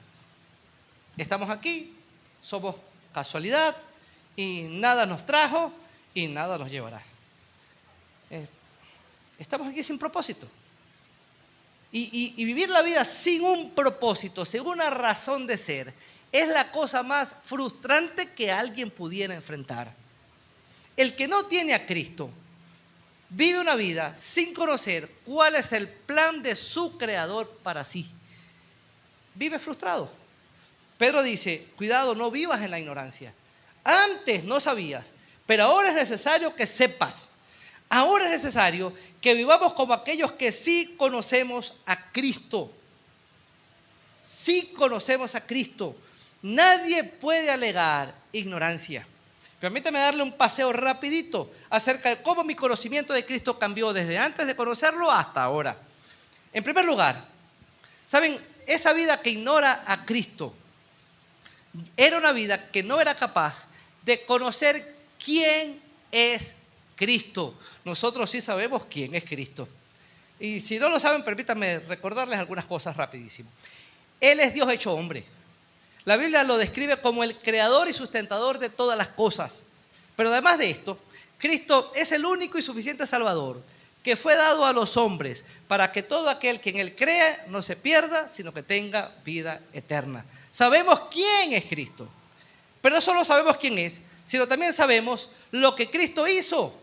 S1: Estamos aquí, somos casualidad y nada nos trajo y nada nos llevará. Estamos aquí sin propósito. Y vivir la vida sin un propósito, sin una razón de ser, es la cosa más frustrante que alguien pudiera enfrentar. El que no tiene a Cristo vive una vida sin conocer cuál es el plan de su Creador para sí. Vive frustrado. Pedro dice, cuidado, no vivas en la ignorancia. Antes no sabías, pero ahora es necesario que sepas. Ahora es necesario que vivamos como aquellos que sí conocemos a Cristo. Sí conocemos a Cristo. Nadie puede alegar ignorancia. Permítame darle un paseo rapidito acerca de cómo mi conocimiento de Cristo cambió desde antes de conocerlo hasta ahora. En primer lugar, ¿saben? Esa vida que ignora a Cristo era una vida que no era capaz de conocer quién es Cristo. Nosotros sí sabemos quién es Cristo. Y si no lo saben, permítanme recordarles algunas cosas rapidísimo. Él es Dios hecho hombre. La Biblia lo describe como el creador y sustentador de todas las cosas. Pero además de esto, Cristo es el único y suficiente Salvador que fue dado a los hombres para que todo aquel que en Él crea no se pierda, sino que tenga vida eterna. Sabemos quién es Cristo. Pero no solo sabemos quién es, sino también sabemos lo que Cristo hizo.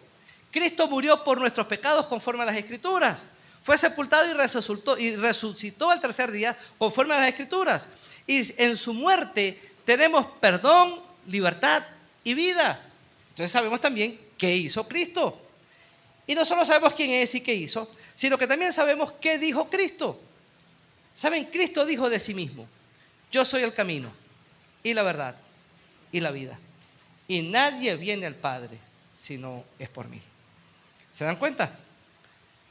S1: Cristo murió por nuestros pecados conforme a las Escrituras. Fue sepultado y resucitó al tercer día conforme a las Escrituras. Y en su muerte tenemos perdón, libertad y vida. Entonces sabemos también qué hizo Cristo. Y no solo sabemos quién es y qué hizo, sino que también sabemos qué dijo Cristo. ¿Saben? Cristo dijo de sí mismo, yo soy el camino y la verdad y la vida. Y nadie viene al Padre si no es por mí. ¿Se dan cuenta?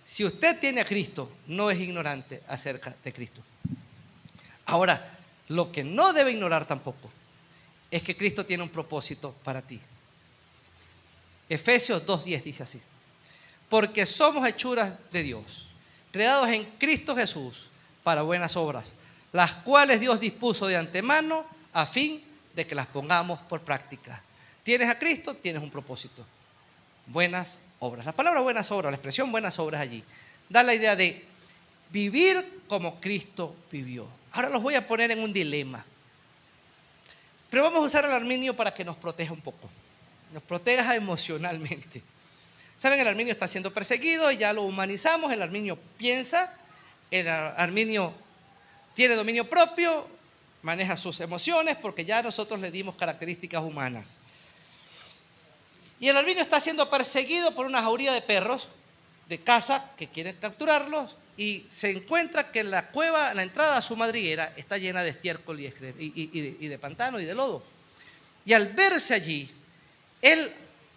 S1: Si usted tiene a Cristo, no es ignorante acerca de Cristo. Ahora, lo que no debe ignorar tampoco es que Cristo tiene un propósito para ti. Efesios 2:10 dice así: porque somos hechuras de Dios, creados en Cristo Jesús para buenas obras, las cuales Dios dispuso de antemano a fin de que las pongamos por práctica. Tienes a Cristo, tienes un propósito. Buenas obras. La palabra buenas obras, la expresión buenas obras allí, da la idea de vivir como Cristo vivió. Ahora los voy a poner en un dilema. Pero vamos a usar al Arminio para que nos proteja un poco. Nos proteja emocionalmente. ¿Saben? El Arminio está siendo perseguido, ya lo humanizamos, el Arminio piensa, el Arminio tiene dominio propio, maneja sus emociones porque ya nosotros le dimos características humanas. Y el Arminio está siendo perseguido por una jauría de perros de caza que quieren capturarlos y se encuentra que la cueva, la entrada a su madriguera está llena de estiércol y de pantano y de lodo. Y al verse allí, él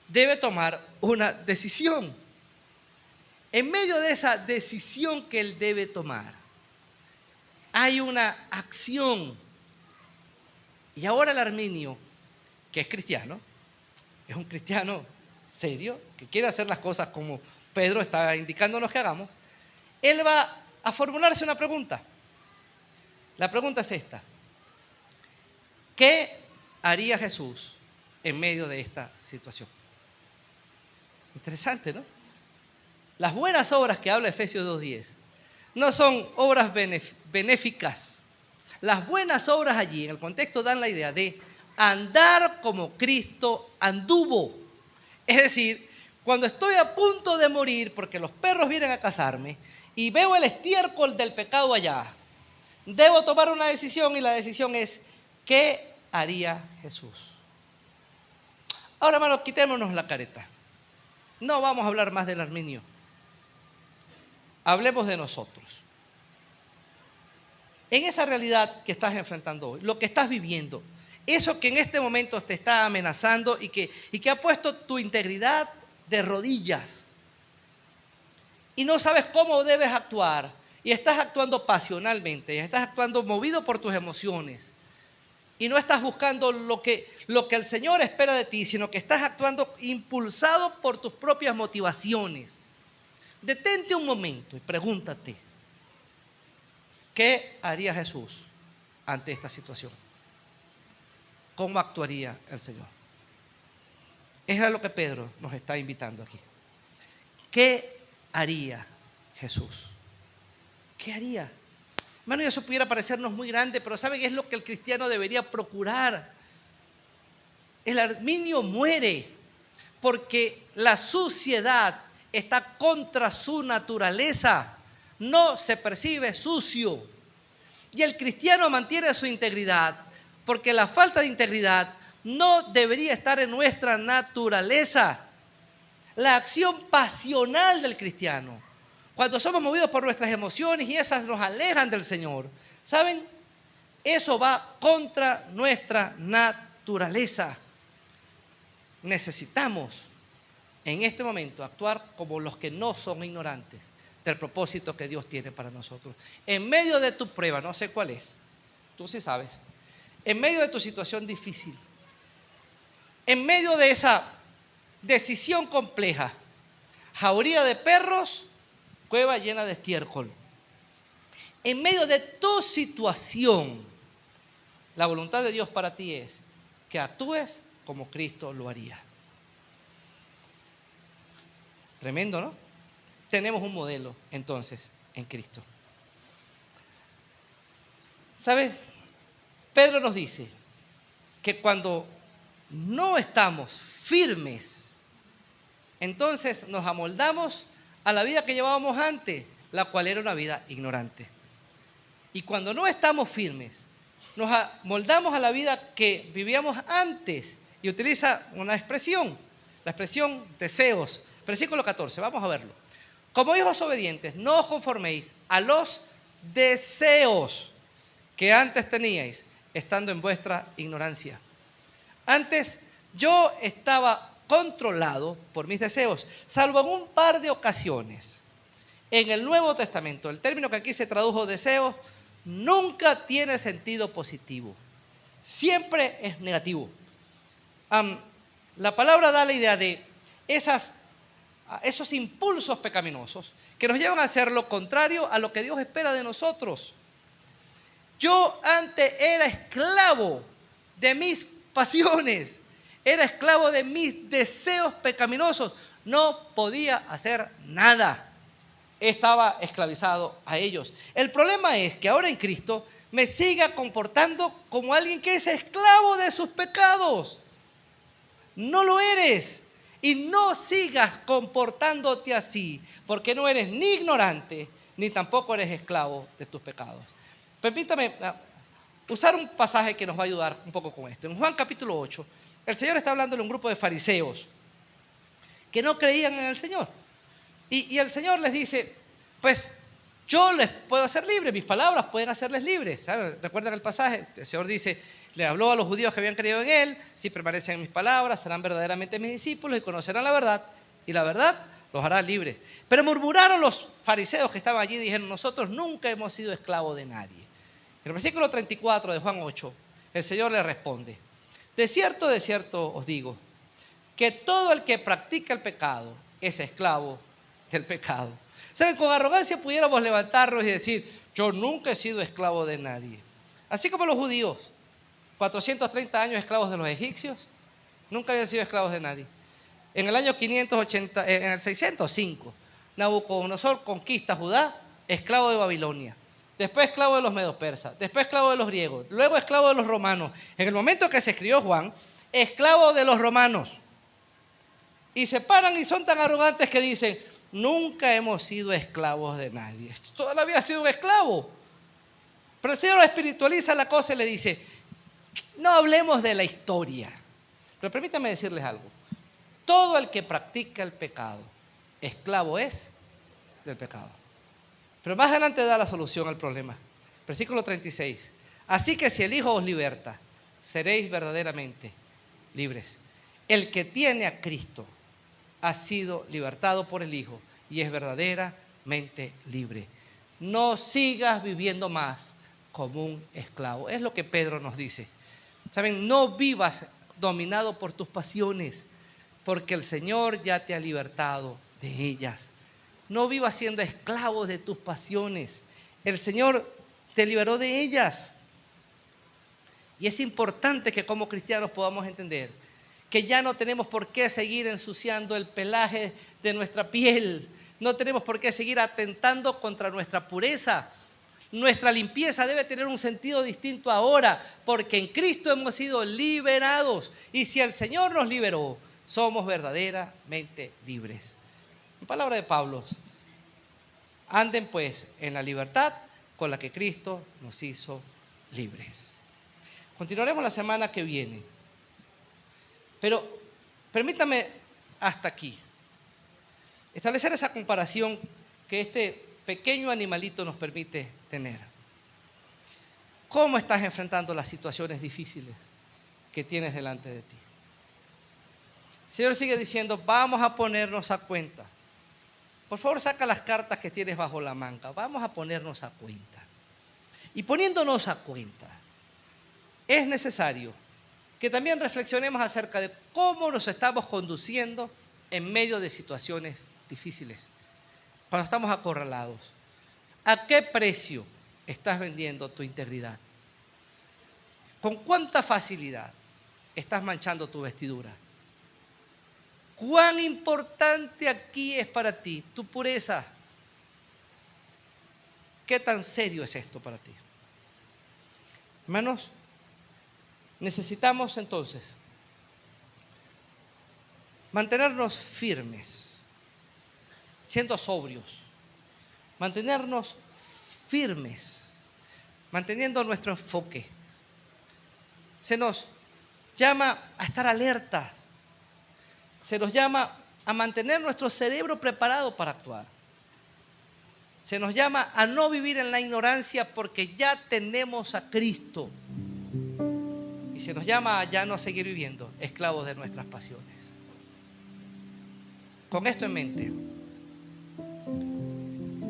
S1: debe tomar una decisión. En medio de esa decisión que él debe tomar, hay una acción. Y ahora el Arminio, que es cristiano, es un cristiano serio, que quiere hacer las cosas como Pedro está indicándonos que hagamos, él va a formularse una pregunta. La pregunta es esta: ¿qué haría Jesús en medio de esta situación? Interesante, ¿no? Las buenas obras que habla Efesios 2:10 no son obras benéficas. Las buenas obras allí, en el contexto, dan la idea de andar como Cristo anduvo. Es decir, cuando estoy a punto de morir porque los perros vienen a cazarme y veo el estiércol del pecado allá, debo tomar una decisión, y la decisión es: ¿qué haría Jesús? Ahora, hermanos, quitémonos la careta. No vamos a hablar más del arminio. Hablemos de nosotros. En esa realidad que estás enfrentando hoy, lo que estás viviendo, eso que en este momento te está amenazando y que ha puesto tu integridad de rodillas, y no sabes cómo debes actuar, y estás actuando pasionalmente, y estás actuando movido por tus emociones, y no estás buscando lo que el Señor espera de ti, sino que estás actuando impulsado por tus propias motivaciones. Detente un momento y pregúntate: ¿qué haría Jesús ante esta situación? ¿Cómo actuaría el Señor? Eso es lo que Pedro nos está invitando aquí. ¿Qué haría Jesús? ¿Qué haría? Hermano, eso pudiera parecernos muy grande, pero ¿saben qué es lo que el cristiano debería procurar? El arminio muere porque la suciedad está contra su naturaleza. No se percibe sucio. Y el cristiano mantiene su integridad porque la falta de integridad no debería estar en nuestra naturaleza. La acción pasional del cristiano, cuando somos movidos por nuestras emociones y esas nos alejan del Señor, ¿saben? Eso va contra nuestra naturaleza. Necesitamos en este momento actuar como los que no son ignorantes del propósito que Dios tiene para nosotros. En medio de tu prueba, no sé cuál es, tú sí sabes, en medio de tu situación difícil, en medio de esa decisión compleja, jauría de perros, cueva llena de estiércol, en medio de tu situación, la voluntad de Dios para ti es que actúes como Cristo lo haría. Tremendo, ¿no? Tenemos un modelo, entonces, en Cristo. ¿Sabe? Pedro nos dice que cuando no estamos firmes, entonces nos amoldamos a la vida que llevábamos antes, la cual era una vida ignorante. Y cuando no estamos firmes, nos amoldamos a la vida que vivíamos antes. Y utiliza una expresión, la expresión deseos. Versículo 14, vamos a verlo. Como hijos obedientes, no os conforméis a los deseos que antes teníais, estando en vuestra ignorancia. Antes yo estaba controlado por mis deseos, salvo en un par de ocasiones. En el Nuevo Testamento, el término que aquí se tradujo deseos, nunca tiene sentido positivo. Siempre es negativo. La palabra da la idea de esos impulsos pecaminosos que nos llevan a hacer lo contrario a lo que Dios espera de nosotros. Yo antes era esclavo de mis pasiones, era esclavo de mis deseos pecaminosos, no podía hacer nada, estaba esclavizado a ellos. El problema es que ahora en Cristo me siga comportando como alguien que es esclavo de sus pecados. No lo eres. Y no sigas comportándote así, porque no eres ni ignorante, ni tampoco eres esclavo de tus pecados. Permítame usar un pasaje que nos va a ayudar un poco con esto. En Juan capítulo 8, el Señor está hablando de un grupo de fariseos que no creían en el Señor. Y el Señor les dice, pues yo les puedo hacer libres, mis palabras pueden hacerles libres. ¿Saben? ¿Recuerdan el pasaje? El Señor dice, le habló a los judíos que habían creído en Él: si permanecen en mis palabras, serán verdaderamente mis discípulos y conocerán la verdad, y la verdad los hará libres. Pero murmuraron los fariseos que estaban allí y dijeron: nosotros nunca hemos sido esclavos de nadie. En el versículo 34 de Juan 8, el Señor le responde: de cierto os digo, que todo el que practica el pecado es esclavo del pecado. ¿Saben? Con arrogancia pudiéramos levantarnos y decir: yo nunca he sido esclavo de nadie. Así como los judíos, 430 años esclavos de los egipcios, nunca habían sido esclavos de nadie. En el año 580, en el 605, Nabucodonosor conquista Judá, esclavo de Babilonia. Después esclavo de los medos persas, después esclavo de los griegos, luego esclavo de los romanos. En el momento que se escribió Juan, esclavo de los romanos. Y se paran y son tan arrogantes que dicen, nunca hemos sido esclavos de nadie. Toda la vida ha sido un esclavo. Pero el Señor espiritualiza la cosa y le dice, no hablemos de la historia. Pero permítanme decirles algo. Todo el que practica el pecado, esclavo es del pecado. Pero más adelante da la solución al problema. Versículo 36. Así que si el Hijo os liberta, seréis verdaderamente libres. El que tiene a Cristo ha sido libertado por el Hijo y es verdaderamente libre. No sigas viviendo más como un esclavo. Es lo que Pedro nos dice. ¿Saben? No vivas dominado por tus pasiones, porque el Señor ya te ha libertado de ellas. No vivas siendo esclavo de tus pasiones. El Señor te liberó de ellas. Y es importante que como cristianos podamos entender que ya no tenemos por qué seguir ensuciando el pelaje de nuestra piel. No tenemos por qué seguir atentando contra nuestra pureza. Nuestra limpieza debe tener un sentido distinto ahora, porque en Cristo hemos sido liberados. Y si el Señor nos liberó, somos verdaderamente libres. En palabra de Pablo, anden pues en la libertad con la que Cristo nos hizo libres. Continuaremos la semana que viene. Pero permítame hasta aquí establecer esa comparación que este pequeño animalito nos permite tener. ¿Cómo estás enfrentando las situaciones difíciles que tienes delante de ti? El Señor sigue diciendo, vamos a ponernos a cuenta. Por favor, saca las cartas que tienes bajo la manga. Vamos a ponernos a cuenta. Y poniéndonos a cuenta, es necesario que también reflexionemos acerca de cómo nos estamos conduciendo en medio de situaciones difíciles. Cuando estamos acorralados, ¿a qué precio estás vendiendo tu integridad? ¿Con cuánta facilidad estás manchando tu vestidura? ¿Cuán importante aquí es para ti tu pureza? ¿Qué tan serio es esto para ti? Hermanos, necesitamos entonces mantenernos firmes, siendo sobrios, mantenernos firmes, manteniendo nuestro enfoque. Se nos llama a estar alertas, se nos llama a mantener nuestro cerebro preparado para actuar. Se nos llama a no vivir en la ignorancia porque ya tenemos a Cristo. Y se nos llama a ya no seguir viviendo esclavos de nuestras pasiones. Con esto en mente,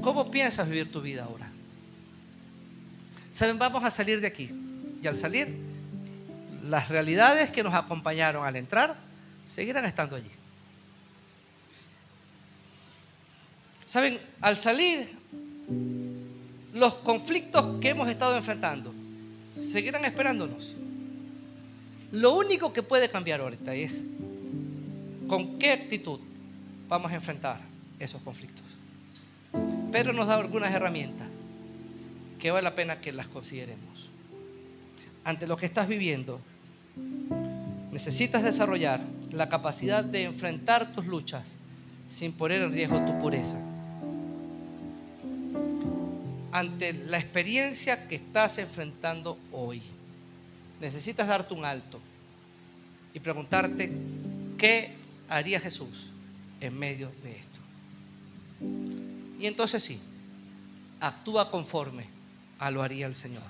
S1: ¿cómo piensas vivir tu vida ahora? Saben, vamos a salir de aquí. Y al salir, las realidades que nos acompañaron al entrar seguirán estando allí. Saben, al salir, los conflictos que hemos estado enfrentando seguirán esperándonos. Lo único que puede cambiar ahorita es con qué actitud vamos a enfrentar esos conflictos. Pedro nos da algunas herramientas que vale la pena que las consideremos. Ante lo que estás viviendo, necesitas desarrollar la capacidad de enfrentar tus luchas sin poner en riesgo tu pureza. Ante la experiencia que estás enfrentando hoy, necesitas darte un alto y preguntarte qué haría Jesús en medio de esto. Y entonces sí, actúa conforme a lo haría el Señor.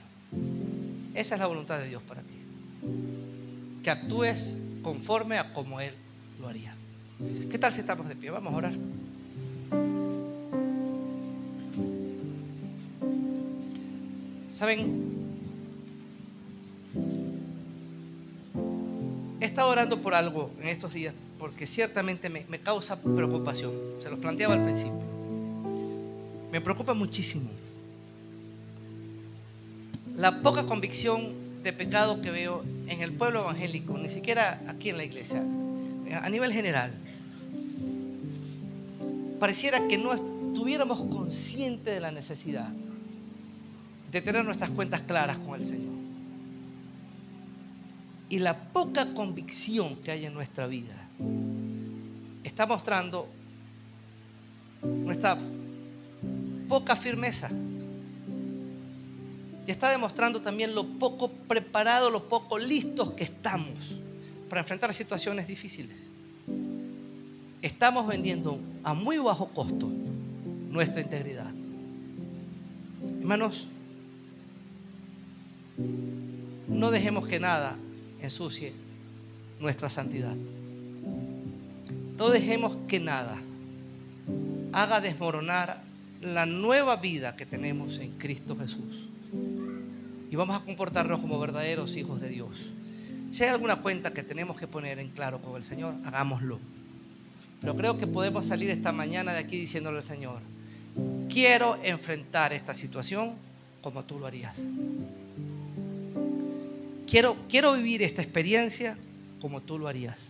S1: Esa es la voluntad de Dios para ti, que actúes conforme a como Él lo haría. ¿Qué tal si estamos de pie? Vamos a orar. ¿Saben? He estado orando por algo en estos días porque ciertamente me causa preocupación. Se los planteaba al principio. Me preocupa muchísimo la poca convicción de pecado que veo en el pueblo evangélico, ni siquiera aquí en la iglesia, a nivel general. Pareciera que no estuviéramos conscientes de la necesidad de tener nuestras cuentas claras con el Señor. Y la poca convicción que hay en nuestra vida está mostrando nuestra poca firmeza. Y está demostrando también lo poco preparados, lo poco listos que estamos para enfrentar situaciones difíciles. Estamos vendiendo a muy bajo costo nuestra integridad. Hermanos, no dejemos que nada ensucie nuestra santidad. No dejemos que nada haga desmoronar la nueva vida que tenemos en Cristo Jesús. Y vamos a comportarnos como verdaderos hijos de Dios. Si hay alguna cuenta que tenemos que poner en claro con el Señor, hagámoslo. Pero creo que podemos salir esta mañana de aquí diciéndole al Señor: quiero enfrentar esta situación como tú lo harías. Quiero vivir esta experiencia como tú lo harías.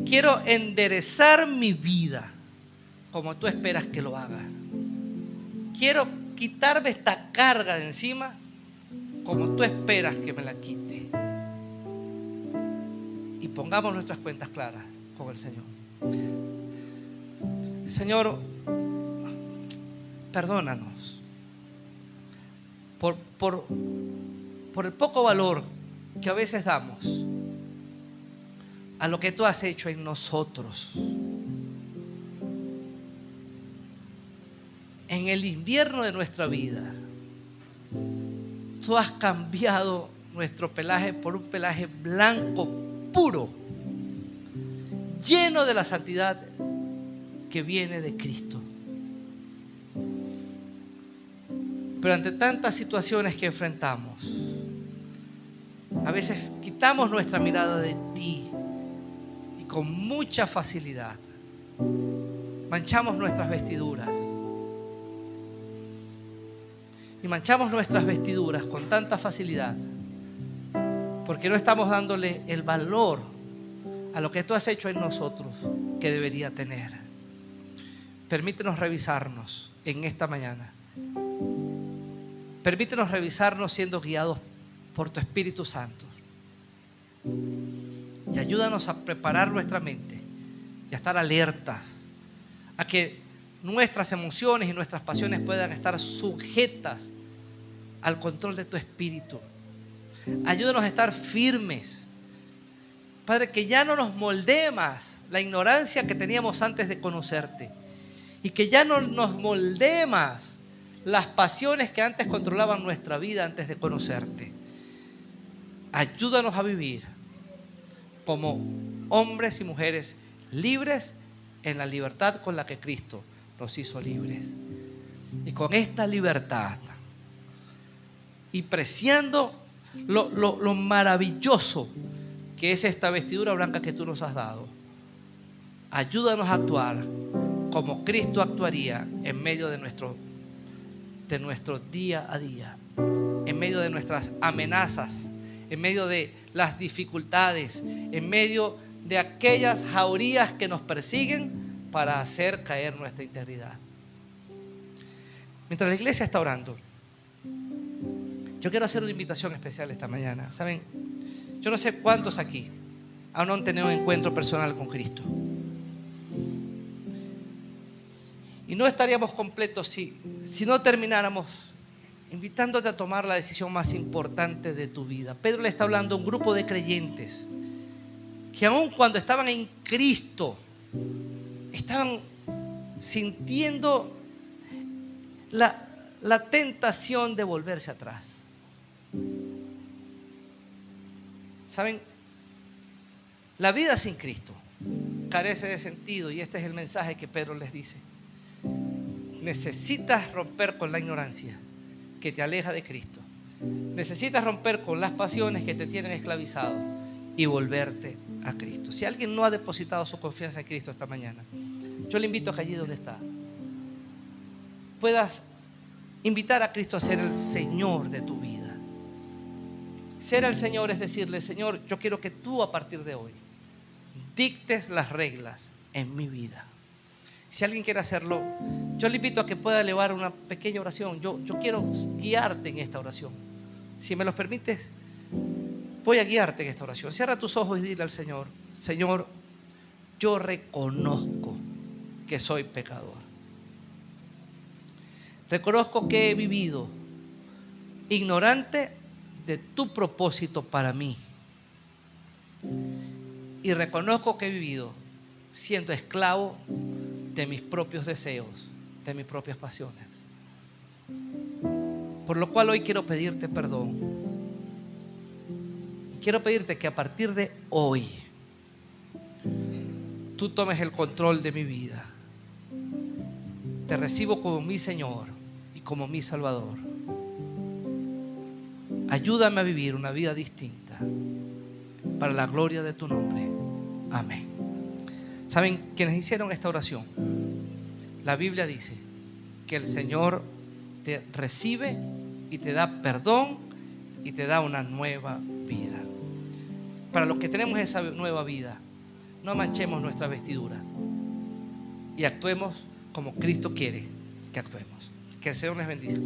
S1: Quiero enderezar mi vida como tú esperas que lo haga. Quiero quitarme esta carga de encima como tú esperas que me la quite. Y pongamos nuestras cuentas claras con el Señor. Señor, perdónanos por el poco valor que a veces damos a lo que tú has hecho en nosotros. En el invierno de nuestra vida, tú has cambiado nuestro pelaje por un pelaje blanco puro, lleno de la santidad que viene de Cristo. Pero ante tantas situaciones que enfrentamos, a veces quitamos nuestra mirada de ti y con mucha facilidad manchamos nuestras vestiduras. Y manchamos nuestras vestiduras con tanta facilidad porque no estamos dándole el valor a lo que tú has hecho en nosotros que debería tener. Permítenos revisarnos en esta mañana. Permítenos revisarnos siendo guiados por tu Espíritu Santo. Y ayúdanos a preparar nuestra mente y a estar alertas a que nuestras emociones y nuestras pasiones puedan estar sujetas al control de tu Espíritu. Ayúdanos a estar firmes. Padre, que ya no nos moldee más la ignorancia que teníamos antes de conocerte. Y que ya no nos moldee más las pasiones que antes controlaban nuestra vida antes de conocerte. Ayúdanos a vivir como hombres y mujeres libres en la libertad con la que Cristo nos hizo libres. Y con esta libertad y preciando lo maravilloso que es esta vestidura blanca que tú nos has dado, ayúdanos a actuar como Cristo actuaría en medio de nuestro día a día, en medio de nuestras amenazas, en medio de las dificultades, en medio de aquellas jaurías que nos persiguen para hacer caer nuestra integridad. Mientras la iglesia está orando, yo quiero hacer una invitación especial esta mañana. ¿Saben? Yo no sé cuántos aquí aún no han tenido un encuentro personal con Cristo. Y no estaríamos completos si no termináramos invitándote a tomar la decisión más importante de tu vida. Pedro le está hablando a un grupo de creyentes que aun cuando estaban en Cristo, estaban sintiendo la tentación de volverse atrás. ¿Saben? La vida sin Cristo carece de sentido, y este es el mensaje que Pedro les dice. Necesitas romper con la ignorancia que te aleja de Cristo. Necesitas romper con las pasiones que te tienen esclavizado y volverte a Cristo. Si alguien no ha depositado su confianza en Cristo esta mañana, yo le invito a que allí donde está puedas invitar a Cristo a ser el Señor de tu vida. Ser al Señor es decirle: Señor, yo quiero que tú a partir de hoy dictes las reglas en mi vida. Si alguien quiere hacerlo, yo le invito a que pueda elevar una pequeña oración. Yo quiero guiarte en esta oración. Si me lo permites, voy a guiarte en esta oración. Cierra tus ojos y dile al Señor: Señor, yo reconozco que soy pecador. Reconozco que he vivido ignorante de tu propósito para mí. Y reconozco que he vivido siendo esclavo de mis propios deseos, de mis propias pasiones. Por lo cual hoy quiero pedirte perdón. Quiero pedirte que a partir de hoy tú tomes el control de mi vida. Te recibo como mi Señor y como mi Salvador. Ayúdame a vivir una vida distinta para la gloria de tu nombre. Amén. ¿Saben? Quienes hicieron esta oración, la Biblia dice que el Señor te recibe y te da perdón y te da una nueva vida. Para los que tenemos esa nueva vida, no manchemos nuestra vestidura y actuemos como Cristo quiere que actuemos. Que el Señor les bendiga.